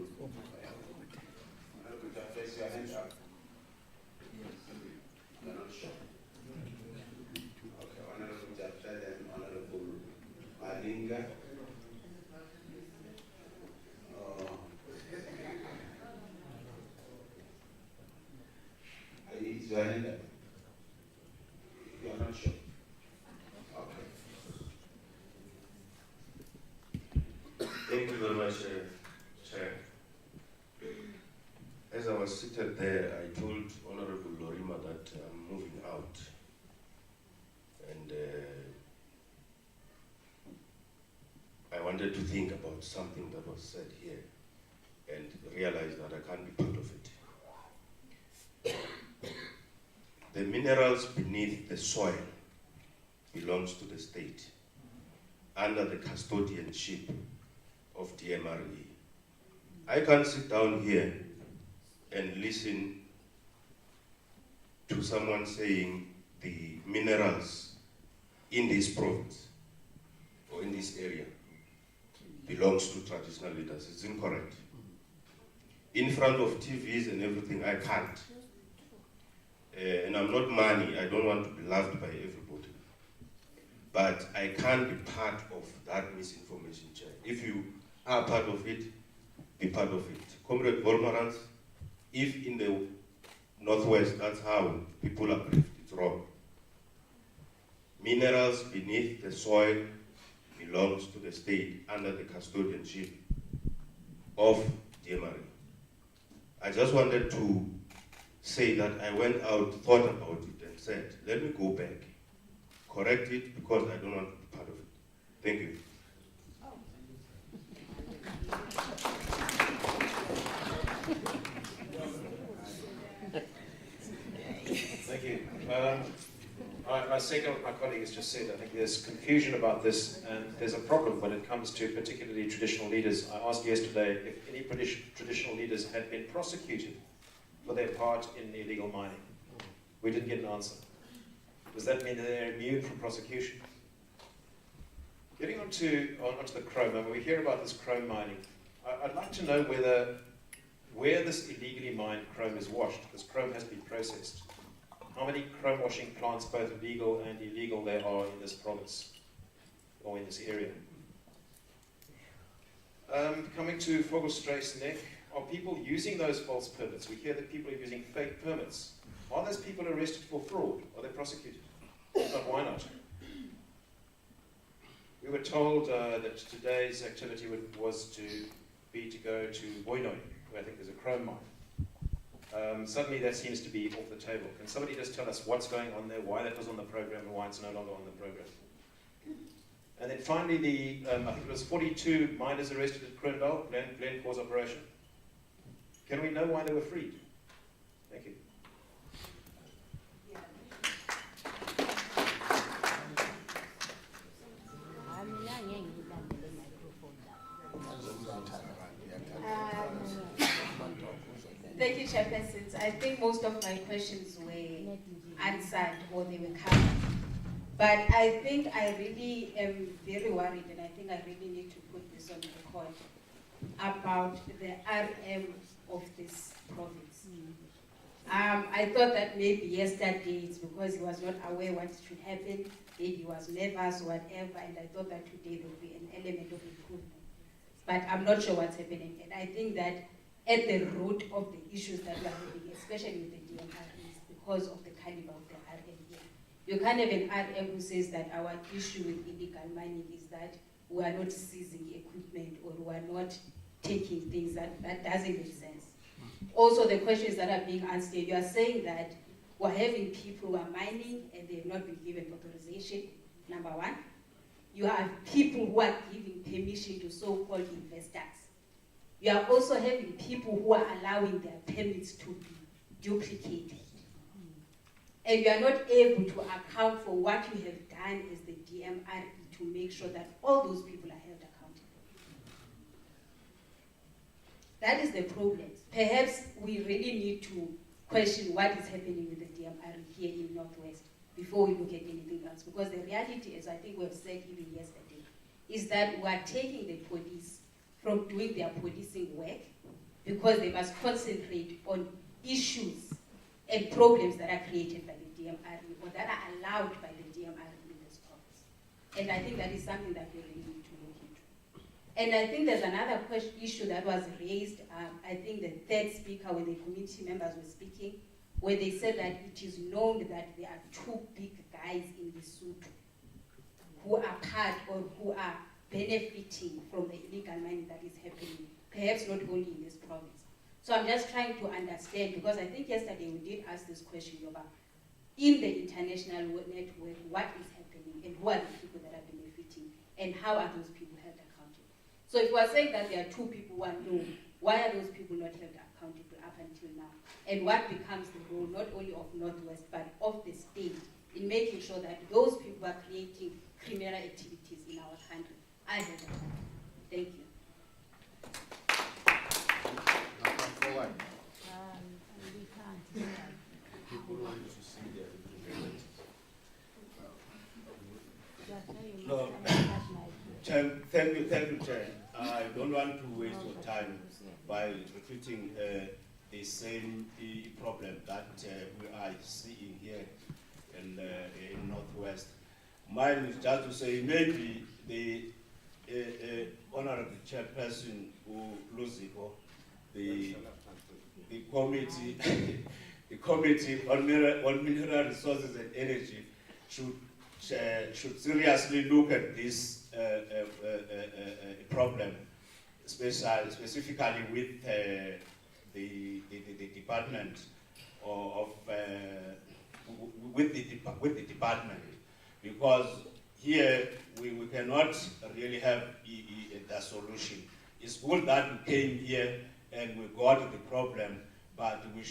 Speaker 2: Jafes, your hand up. You're not sure. Okay, Honorable Jafes and Honorable Malinga. Your hand up. You're not sure. Okay.
Speaker 13: Thank you very much, Chair. As I was seated there, I told Honorable Lorima that I'm moving out. And I wanted to think about something that was said here and realize that I can't be part of it. The minerals beneath the soil belongs to the state under the custodianship of DMRE. I can't sit down here and listen to someone saying the minerals in this province or in this area belongs to traditional leaders. It's incorrect. In front of TVs and everything, I can't. And I'm not money, I don't want to be loved by everybody. But I can't be part of that misinformation, Chair. If you are part of it, be part of it. Comrade Volmarans, if in the Northwest, that's how people are briefed, it's wrong. Minerals beneath the soil belongs to the state under the custodianship of DMRE. I just wanted to say that I went out, thought about it, and said, let me go back, correct it, because I don't want to be part of it. Thank you.
Speaker 14: Thank you. I second what my colleague has just said. I think there's confusion about this, and there's a problem when it comes to particularly traditional leaders. I asked yesterday if any traditional leaders had been prosecuted for their part in illegal mining. We didn't get an answer. Does that mean that they're immune from prosecution? Getting onto the chrome, I mean, we hear about this chrome mining. I'd like to know where this illegally mined chrome is washed. This chrome has been processed. How many chrome washing plants, both legal and illegal, there are in this province or in this area? Coming to Vogelstraat's are people using those false permits? We hear that people are using fake permits. Are those people arrested for fraud? Are they prosecuted? If not, why not? We were told that today's activity was to go to Mooinooi, where I think there's a chrome mine. Suddenly that seems to be off the table. Can somebody just tell us what's going on there, why that was on the program, and why it's no longer on the program? And then finally, I think it was 42 miners arrested at Klerksdorp, Glencore's operation. Can we know why they were freed? Thank you.
Speaker 15: Thank you, Chairpersons. I think most of my questions were answered or they were covered. But I think I really am very worried, and I think I really need to put this on record about the RM of this province. I thought that maybe yesterday it's because he was not aware what should happen, maybe he was nervous or whatever, and I thought that today there would be an element of improvement. But I'm not sure what's happening, and I think that at the root of the issues that we are having, especially with the DMRE, is because of the caliber of the RM here. You can't have an RM who says that our issue with illegal mining is that we are not seizing equipment or we are not taking things. That doesn't make sense. Also, the questions that are being answered, you are saying that we're having people who are mining and they have not been given authorization, number one. You have people who are giving permission to so-called investors. You are also having people who are allowing their permits to be duplicated. And you are not able to account for what you have done as the DMRE to make sure that all those people are held accountable. That is the problem. Perhaps we really need to question what is happening with the DMRE here in Northwest before we look at anything else. Because the reality, as I think we have said even yesterday, is that we are taking the police from doing their policing work because they must concentrate on issues and problems that are created by the DMRE or that are allowed by the DMRE in this province. And I think that is something that we really need to look into. And I think there's another issue that was raised, I think the third speaker when the community members were speaking, where they said that it is known that there are two big guys in Lesotho who are part or who are benefiting from the illegal mining that is happening, perhaps not only in this province. So I'm just trying to understand, because I think yesterday we did ask this question about, in the international network, what is happening and who are the people that are benefiting and how are those people held accountable? So if we're saying that there are two people who are known, why are those people not held accountable up until now? And what becomes the role not only of Northwest but of the state in making sure that those people are creating criminal activities in our country? I have that. Thank you.
Speaker 10: People want to see their representatives.
Speaker 16: No, Chair, thank you, Chair. I don't want to waste your time by repeating the same problem that we are seeing here in Northwest. Mine is just to say maybe the honorable chairperson who loses the committee, the committee on mineral resources and energy should seriously look at this problem, specifically with the department with the department, because here we cannot really have the solution. It's good that we came here and we got the problem, but we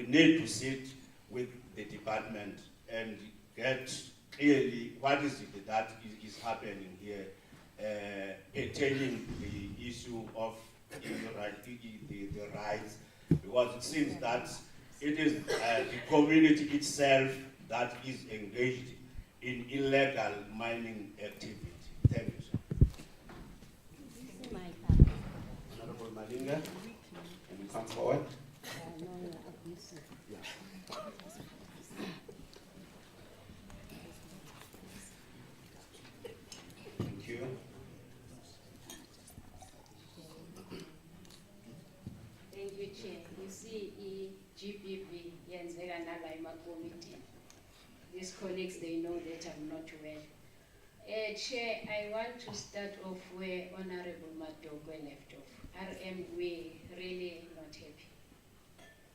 Speaker 16: need to sit with the department and get clearly what is it that is happening here pertaining the issue of the rights, because it seems that it is the community itself that is engaged in illegal mining activity. Thank you, sir.
Speaker 2: Honorable Malinga, can you come forward? Thank you.
Speaker 4: Thank you, Chair. You see, GBV, yenzeka nala committee. These colleagues, they know that I'm not well. Chair, I want to start off where Honorable Madogwe left off. RM, we really not happy.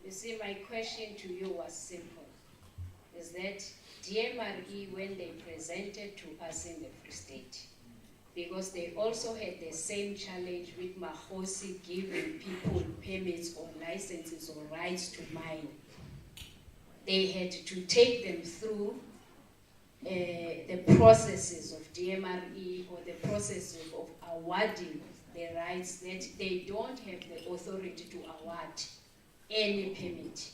Speaker 4: You see, my question to you was simple. Is that DMRE, when they presented to us in the Free State,
Speaker 15: because they also had the same challenge with Mahosi giving people permits or licenses or rights to mine. They had to take them through the processes of DMRE or the process of awarding the rights that they don't have the authority to award any permit.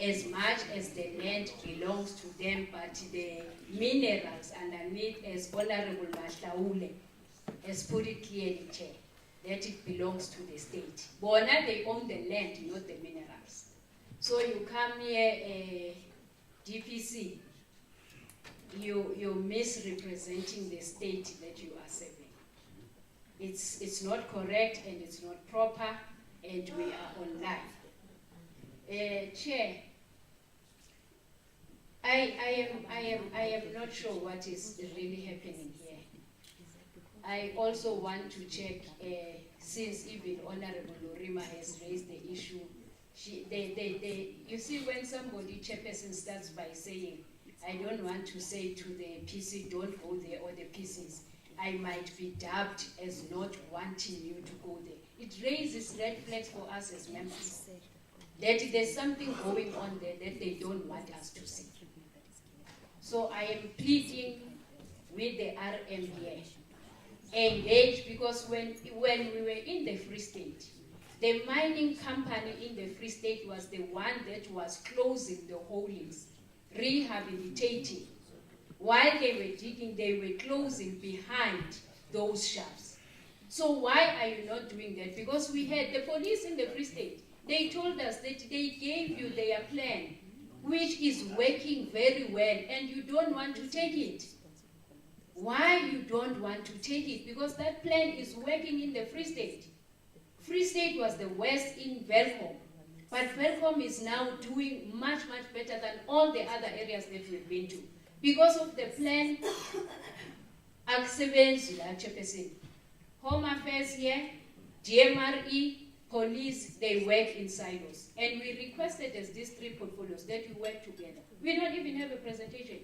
Speaker 15: As much as the land belongs to them, but the minerals underneath, as Honorable Mahlaule has put it clearly, Chair, that it belongs to the state. Bona, they own the land, not the minerals. So you come here, DPC, you're misrepresenting the state that you are serving. It's not correct and it's not proper, and we are on live. Chair, I am not sure what is really happening here. I also want to check, since even Honorable Lorima has raised the issue, you see, when somebody, chairperson, starts by saying, I don't want to say to the PC, don't go there, or the PCs, I might be dubbed as not wanting you to go there. It raises red flags for us as members, that there's something going on there that they don't want us to see. So I am pleading with the RM here, engage, because when we were in the Free State, the mining company in the Free State was the one that was closing the holdings, rehabilitating. While they were digging, they were closing behind those shafts. So why are you not doing that? Because we had the police in the Free State. They told us that they gave you their plan, which is working very well, and you don't want to take it. Why you don't want to take it? Because that plan is working in the Free State. Free State was the worst in Velkom, but Velkom is now doing much, much better than all the other areas that we've been to. Because of the plan, Home Affairs here, DMRE, police, they work in silos. And we requested as these three portfolios that you work together. We don't even have a presentation.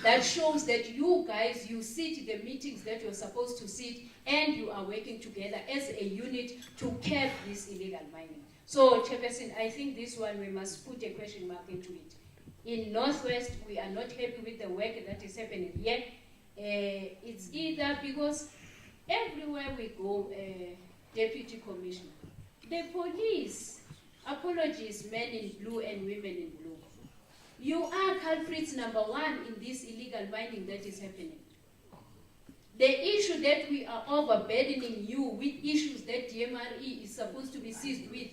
Speaker 15: That shows that you guys, you sit the meetings that you're supposed to sit, and you are working together as a unit to curb this illegal mining. So, Chairperson, I think this one we must put a question mark into it. In Northwest, we are not happy with the work that is happening here. It's either because everywhere we go, Deputy Commissioner, the police, apologies, men in blue and women in blue, you are culprits number one in this illegal mining that is happening. The issue that we are overburdening you with issues that DMRE is supposed to be seized with,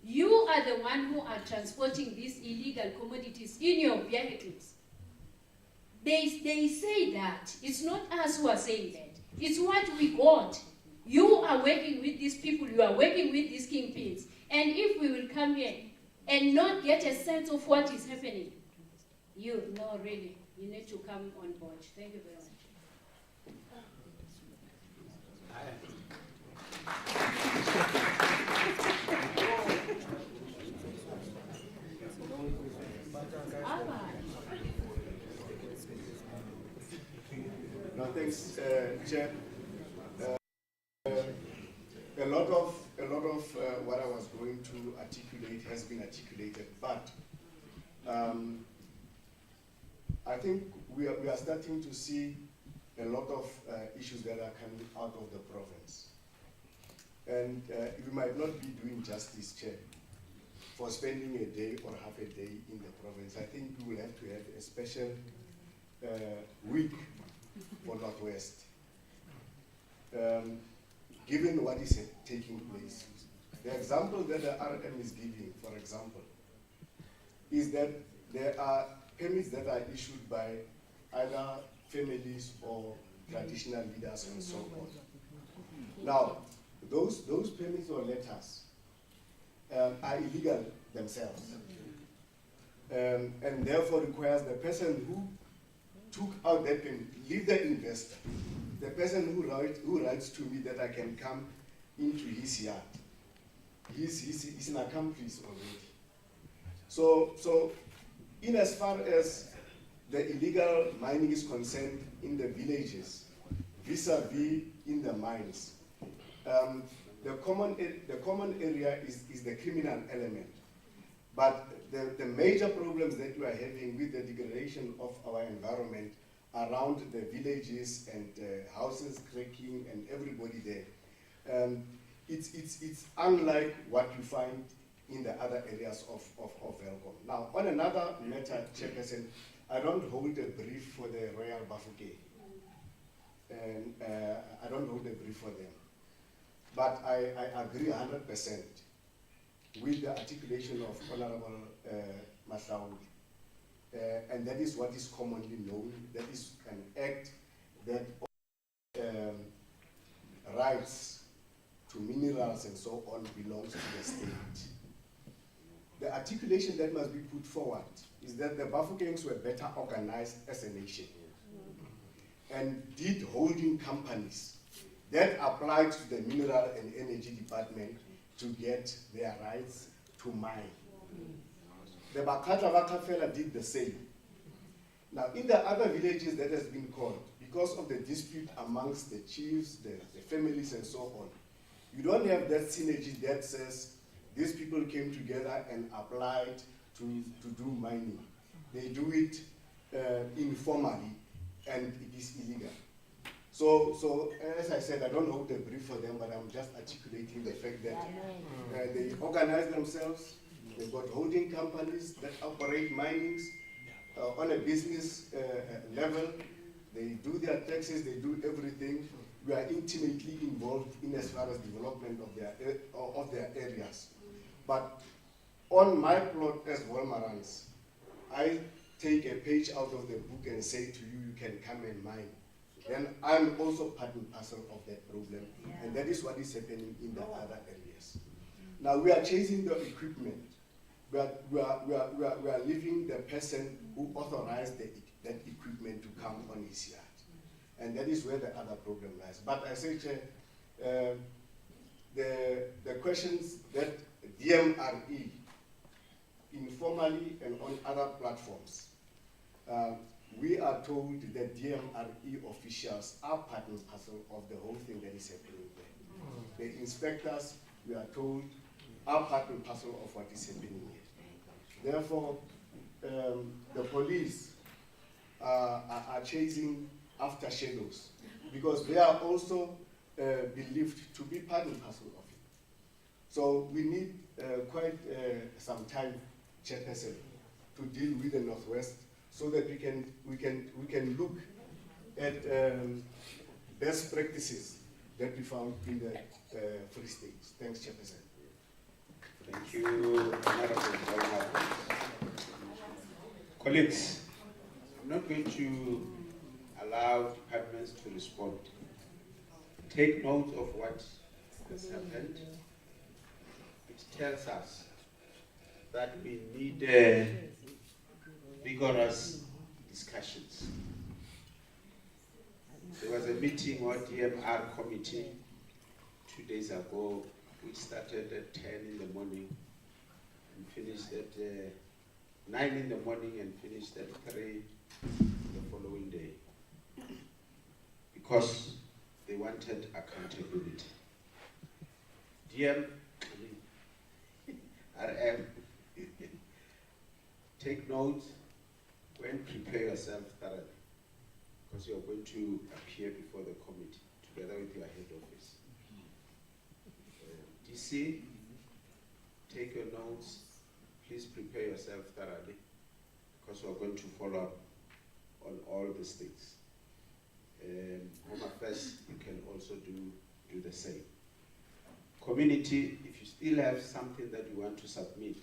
Speaker 15: you are the one who are transporting these illegal commodities in your vehicles. They say that. It's not us who are saying that. It's what we got. You are working with these people, you are working with these kingpins. And if we will come here and not get a sense of what is happening, you need to come on board. Thank you very much.
Speaker 7: No, thanks, Chair. A lot of what I was going to articulate has been articulated, but I think we are starting to see a lot of issues that are coming out of the province. And we might not be doing justice, Chair, for spending a day or half a day in the province. I think we will have to have a special week for Northwest. Given what is taking place. The example that the RM is giving, for example, is that there are permits that are issued by either families or traditional leaders and so on. Now, those permits or letters are illegal themselves, and therefore requires the person who took out that permit, leave the investor, the person who writes to me that I can come into his yard. He's an accomplice already. So in as far as the illegal mining is concerned in the villages, vis-a-vis in the mines. The common area is the criminal element. But the major problems that we are having with the degradation of our environment around the villages and houses cracking and everybody there, it's unlike what you find in the other areas of Welkom. Now, on another matter, Chairperson, I don't hold a brief for the Royal Bafokeng. And I don't hold a brief for them. But I agree 100% with the articulation of Honorable Mahlaudi. And that is what is commonly known. That is an act that rights to minerals and so on belongs to the state. The articulation that must be put forward is that the Bafokengs were better organized as a nation and did holding companies that applied to the Mineral and Energy Department to get their rights to mine. The Bakatla Bakafela did the same. Now, in the other villages that has been called, because of the dispute amongst the chiefs, the families, and so on, you don't have that synergy that says these people came together and applied to do mining. They do it informally, and it is illegal. So as I said, I don't hold a brief for them, but I'm just articulating the fact that they organize themselves. They've got holding companies that operate minings on a business level. They do their taxes, they do everything. We are intimately involved in as far as development of their areas. But on my plot as Wolmarans, I take a page out of the book and say to you, you can come and mine. Then I'm also part and parcel of that problem. And that is what is happening in the other areas. Now we are chasing the equipment. We are leaving the person who authorized that equipment to come on his yard. And that is where the other problem lies. But I say, Chair, the questions that DMRE, informally and on other platforms, we are told that DMRE officials are part and parcel of the whole thing that is happening there. The inspectors, we are told, are part and parcel of what is happening here. Therefore, the police are chasing after shadows because they are also believed to be part and parcel of it. So we need quite some time, Chairperson, to deal with the Northwest so that we can look at best practices that we found in the Free States. Thanks, Chairperson.
Speaker 2: Thank you, Honorable. Colleagues, I'm not going to allow departments to respond. Take note of what has happened. It tells us that we need vigorous discussions. There was a meeting or DMR committee 2 days ago, which started at 10 in the morning and finished at 9 in the morning and finished at 3 the following day, because they wanted accountability. DMRE, take note when prepare yourself thoroughly, because you are going to appear before the committee together with your head office. DC, take your notes. Please prepare yourself thoroughly, because we are going to follow up on all these things. Home Affairs, you can also do the same. Community, if you still have something that you want to submit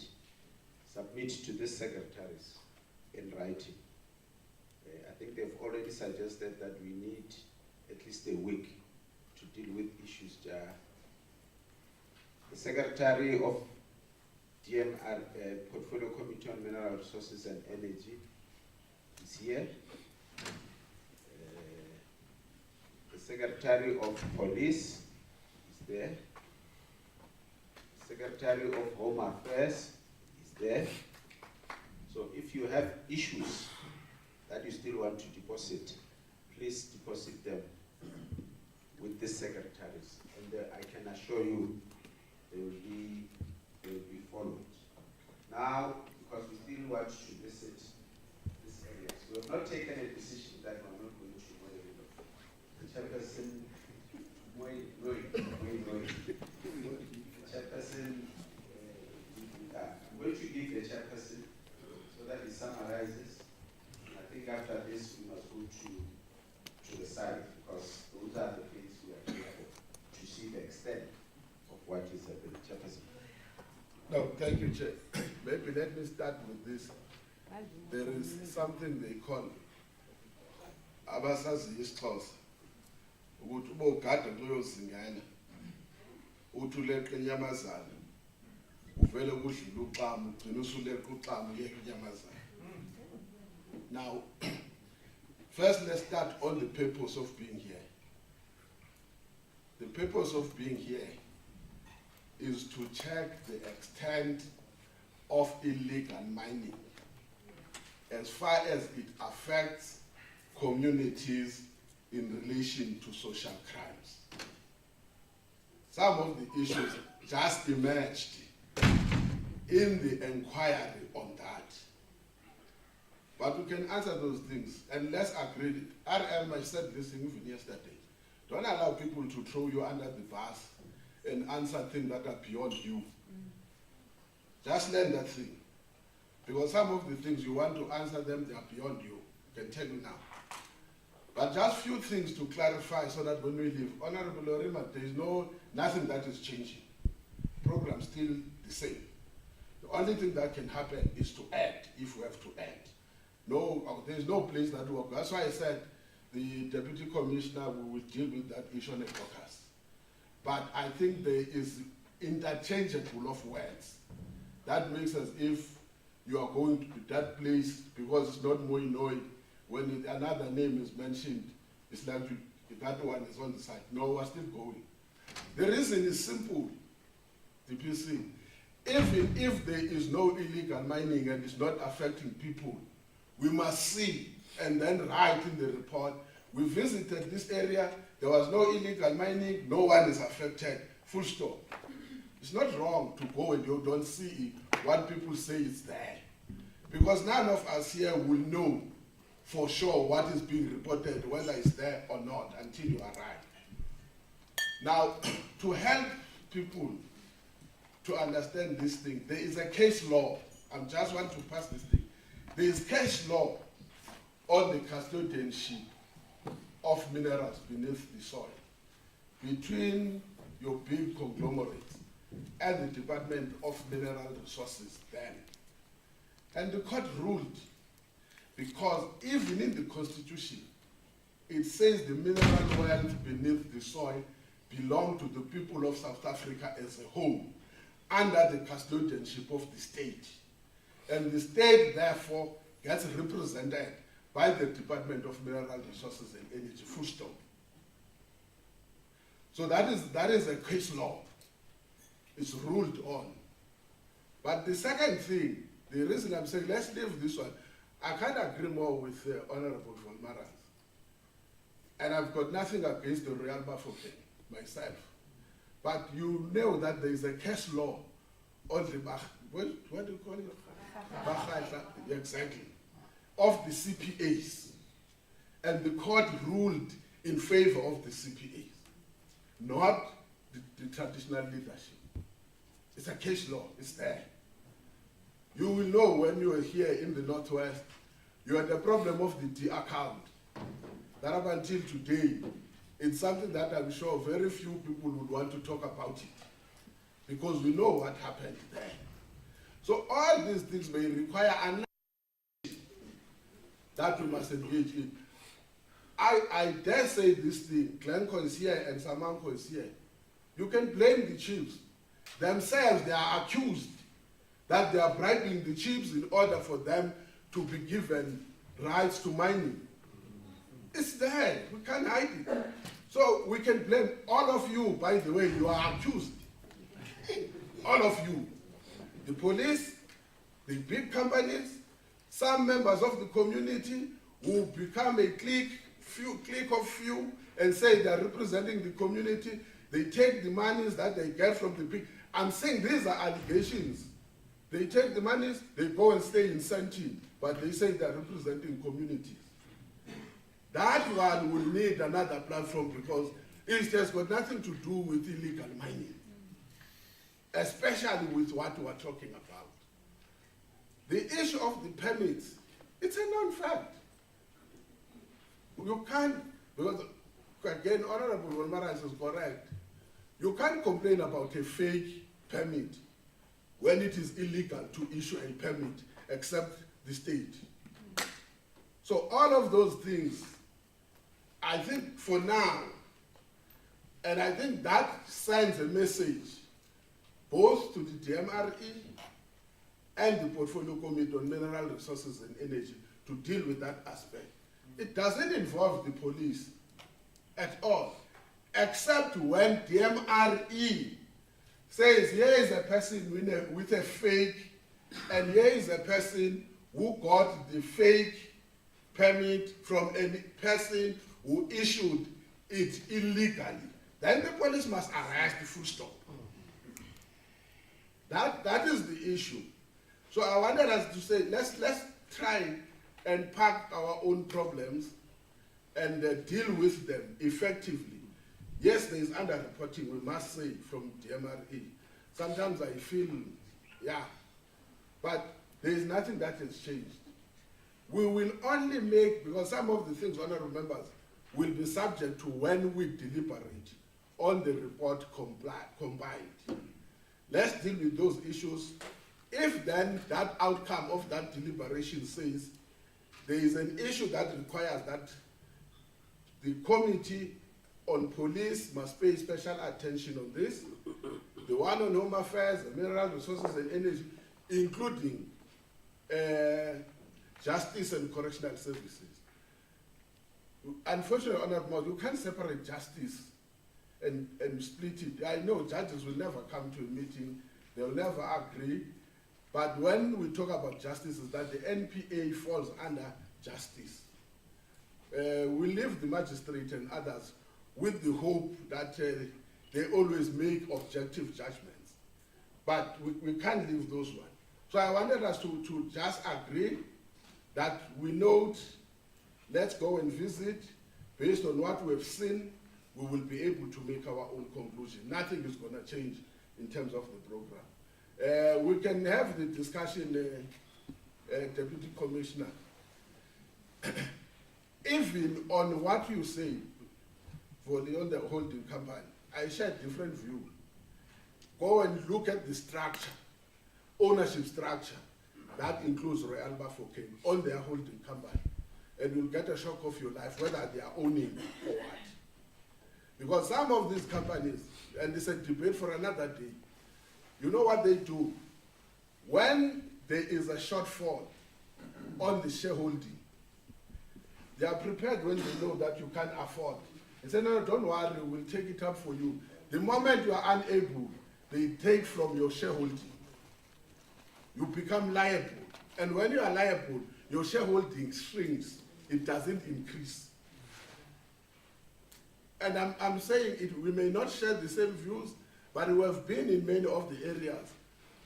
Speaker 2: to the secretaries in writing. I think they've already suggested that we need at least a week to deal with issues. The Secretary of DMR, Portfolio Committee on Mineral Resources and Energy, is here. The Secretary of Police is there. Secretary of Home Affairs is there. So if you have issues that you still want to deposit, please deposit them with the secretaries, and I can assure you they will be followed. Now, because we still want to visit this area, we have not taken a decision that we are not going to Mooinooi. The chairperson, Mooinooi, the chairperson, I'm going to give the chairperson so that he summarizes. I think after this we must go to the side, because those are the things we are here for, to see the extent of what is happening. Chairperson.
Speaker 11: No, thank you, Chair. Maybe let me start with this. There is something they call abasazi isiXhosa ukuthi ubogada kuyozingana uthi uleqa inyamazana uvele kudlula uxamu ugcina usuleqa uxamu uyeka inyamazana. Now, first let's start on the purpose of being here. The purpose of being here is to check the extent of illegal mining as far as it affects communities in relation to social crimes. Some of the issues just emerged in the inquiry on that. But we can answer those things, and let's agree. RM, I said this thing even yesterday. Don't allow people to throw you under the bus and answer things that are beyond you. Just learn that thing. Because some of the things you want to answer them, they are beyond you. I can tell you now. But just few things to clarify so that when we leave. Honorable Orima, there is nothing that is changing. Program still the same. The only thing that can happen is to add, if we have to add. No, there is no place that works. That's why I said the Deputy Commissioner will deal with that issue on a focus. But I think there is interchangeable of words. That makes as if you are going to that place because it's not Mooinooi. When another name is mentioned, it's like that one is on the side. No, we're still going. The reason is simple, DPC. Even if there is no illegal mining and it's not affecting people, we must see and then write in the report, we visited this area, there was no illegal mining, no one is affected, full stop. It's not wrong to go and you don't see what people say is there. Because none of us here will know for sure what is being reported, whether it's there or not, until you arrive. Now, to help people to understand this thing, there is a case law. I just want to pass this thing. There is case law on the custodianship of minerals beneath the soil between your big conglomerates and the Department of Mineral Resources then. And the court ruled because even in the Constitution, it says the mineral wealth beneath the soil belong to the people of South Africa as a whole under the custodianship of the state. And the state, therefore, gets represented by the Department of Mineral Resources and Energy, full stop. So that is a case law. It's ruled on. But the second thing, the reason I'm saying, let's leave this one, I can't agree more with Honorable von Marans. And I've got nothing against the Royal Bafokeng myself. But you know that there is a case law on the what do you call it? Exactly. Of the CPAs. And the court ruled in favor of the CPAs, not the traditional leadership. It's a case law, it's there. You will know when you are here in the Northwest, you had the problem of the D account. That up until today, it's something that I'm sure very few people would want to talk about it, because we know what happened there. So all these things may require an that we must engage in. I dare say this thing, Glencoe is here and Samanco is here. You can blame the chiefs. Themselves, they are accused that they are bribing the chiefs in order for them to be given rights to mining. It's there, we can't hide it. So we can blame all of you, by the way, you are accused. All of you. The police, the big companies, some members of the community who become a clique of few,
Speaker 12: and say they're representing the community, they take the monies that they get from the people. I'm saying these are allegations. They take the monies, they go and stay in Sandton, but they say they're representing communities. That one will need another platform because it has got nothing to do with illegal mining, especially with what we're talking about. The issue of the permits, it's a non-fact. You can't, because again, Honorable Wolmaras is correct. You can't complain about a fake permit when it is illegal to issue a permit except the state. So all of those things, I think for now, and I think that sends a message both to the DMRE and the Portfolio Committee on Mineral Resources and Energy to deal with that aspect. It doesn't involve the police at all, except when DMRE says here is a person with a fake, and here is a person who got the fake permit from a person who issued it illegally. Then the police must arrest the full stop. That is the issue. So I wanted us to say, let's try and pack our own problems and deal with them effectively. Yes, there is underreporting, we must say, from DMRE. Sometimes I feel, yeah, but there is nothing that has changed. We will only make, because some of the things, honorable members, will be subject to when we deliberate on the report combined. Let's deal with those issues. If then that outcome of that deliberation says there is an issue that requires that the committee on police must pay special attention on this, the one on home affairs, the mineral resources and energy, including justice and correctional services. Unfortunately, Honorable, you can't separate justice and split it. I know judges will never come to a meeting, they'll never agree, but when we talk about justice, is that the NPA falls under justice. We leave the magistrate and others with the hope that they always make objective judgments, but we can't leave those ones. So I wanted us to just agree that we note, let's go and visit, based on what we've seen, we will be able to make our own conclusion. Nothing is going to change in terms of the program. We can have the discussion, Deputy Commissioner, even on what you say for the holding company. I share different view. Go and look at the structure, ownership structure, that includes Royal Bafokeng on their holding company. And you'll get a shock of your life whether they are owning or what. Because some of these companies, and it's a debate for another day, you know what they do? When there is a shortfall on the shareholding, they are prepared when they know that you can't afford. They say, no, don't worry, we'll take it up for you. The moment you are unable, they take from your shareholding. You become liable. And when you are liable, your shareholding shrinks. It doesn't increase. And I'm saying we may not share the same views, but we have been in many of the areas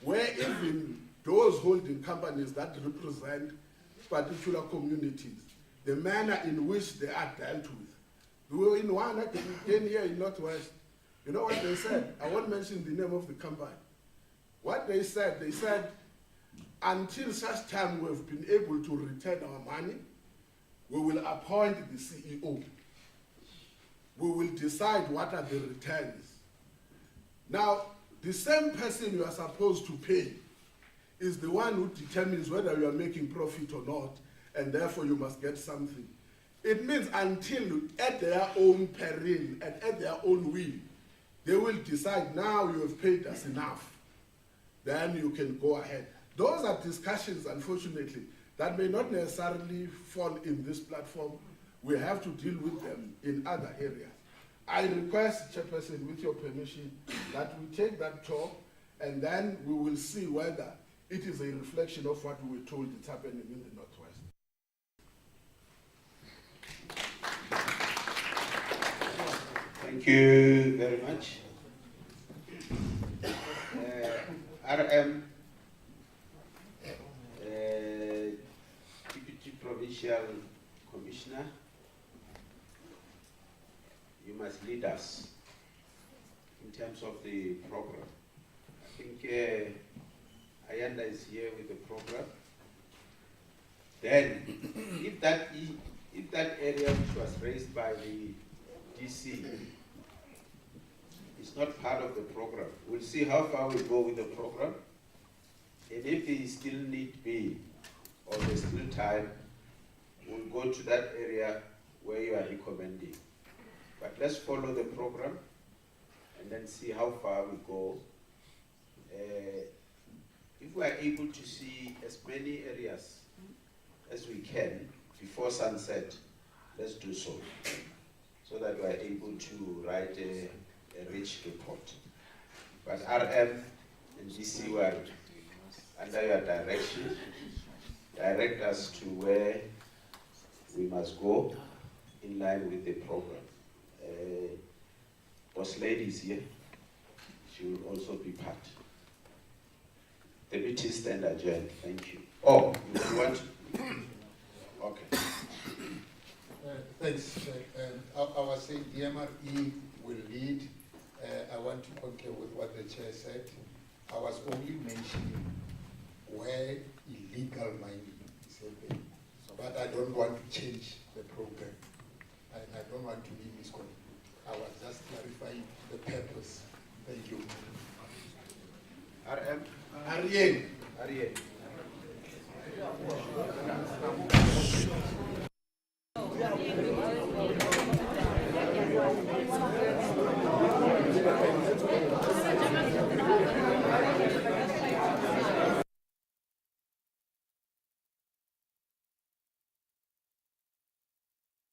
Speaker 12: where even those holding companies that represent particular communities, the manner in which they are dealt with. We were in one again here in Northwest. You know what they said? I won't mention the name of the company. What they said, until such time we have been able to return our money, we will appoint the CEO. We will decide what are the returns. Now, the same person you are supposed to pay is the one who determines whether you are making profit or not, and therefore you must get something. It means until at their own peril and at their own will, they will decide now you have paid us enough. Then you can go ahead. Those are discussions, unfortunately, that may not necessarily fall in this platform. We have to deal with them in other areas. I request, Chairperson, with your permission, that we take that talk and then we will see whether it is a reflection of what we were told is happening in the Northwest.
Speaker 2: Thank you very much. RM, Deputy Provincial Commissioner, you must lead us in terms of the program. I think Ayanda is here with the program. Then, if that area which was raised by the DC is not part of the program, we'll see how far we go with the program. And if there still need be, or there's still time, we'll go to that area where you are recommending. But let's follow the program and then see how far we go. If we are able to see as many areas as we can before sunset, let's do so, so that we are able to write a rich report. But RM and DC were under your direction, direct us to where we must go in line with the program. Boss lady is here, she will also be part. The meeting stand adjourned, thank you. Oh, you want to? Okay.
Speaker 8: Thanks. I was saying DMRE will lead. I want to concur with what the chair said. I was only mentioning where illegal mining is happening. But I don't want to change the program. I don't want to be misconstrued. I was just clarifying the purpose. Thank you.
Speaker 2: RM?
Speaker 8: Ariel.
Speaker 2: Ariel.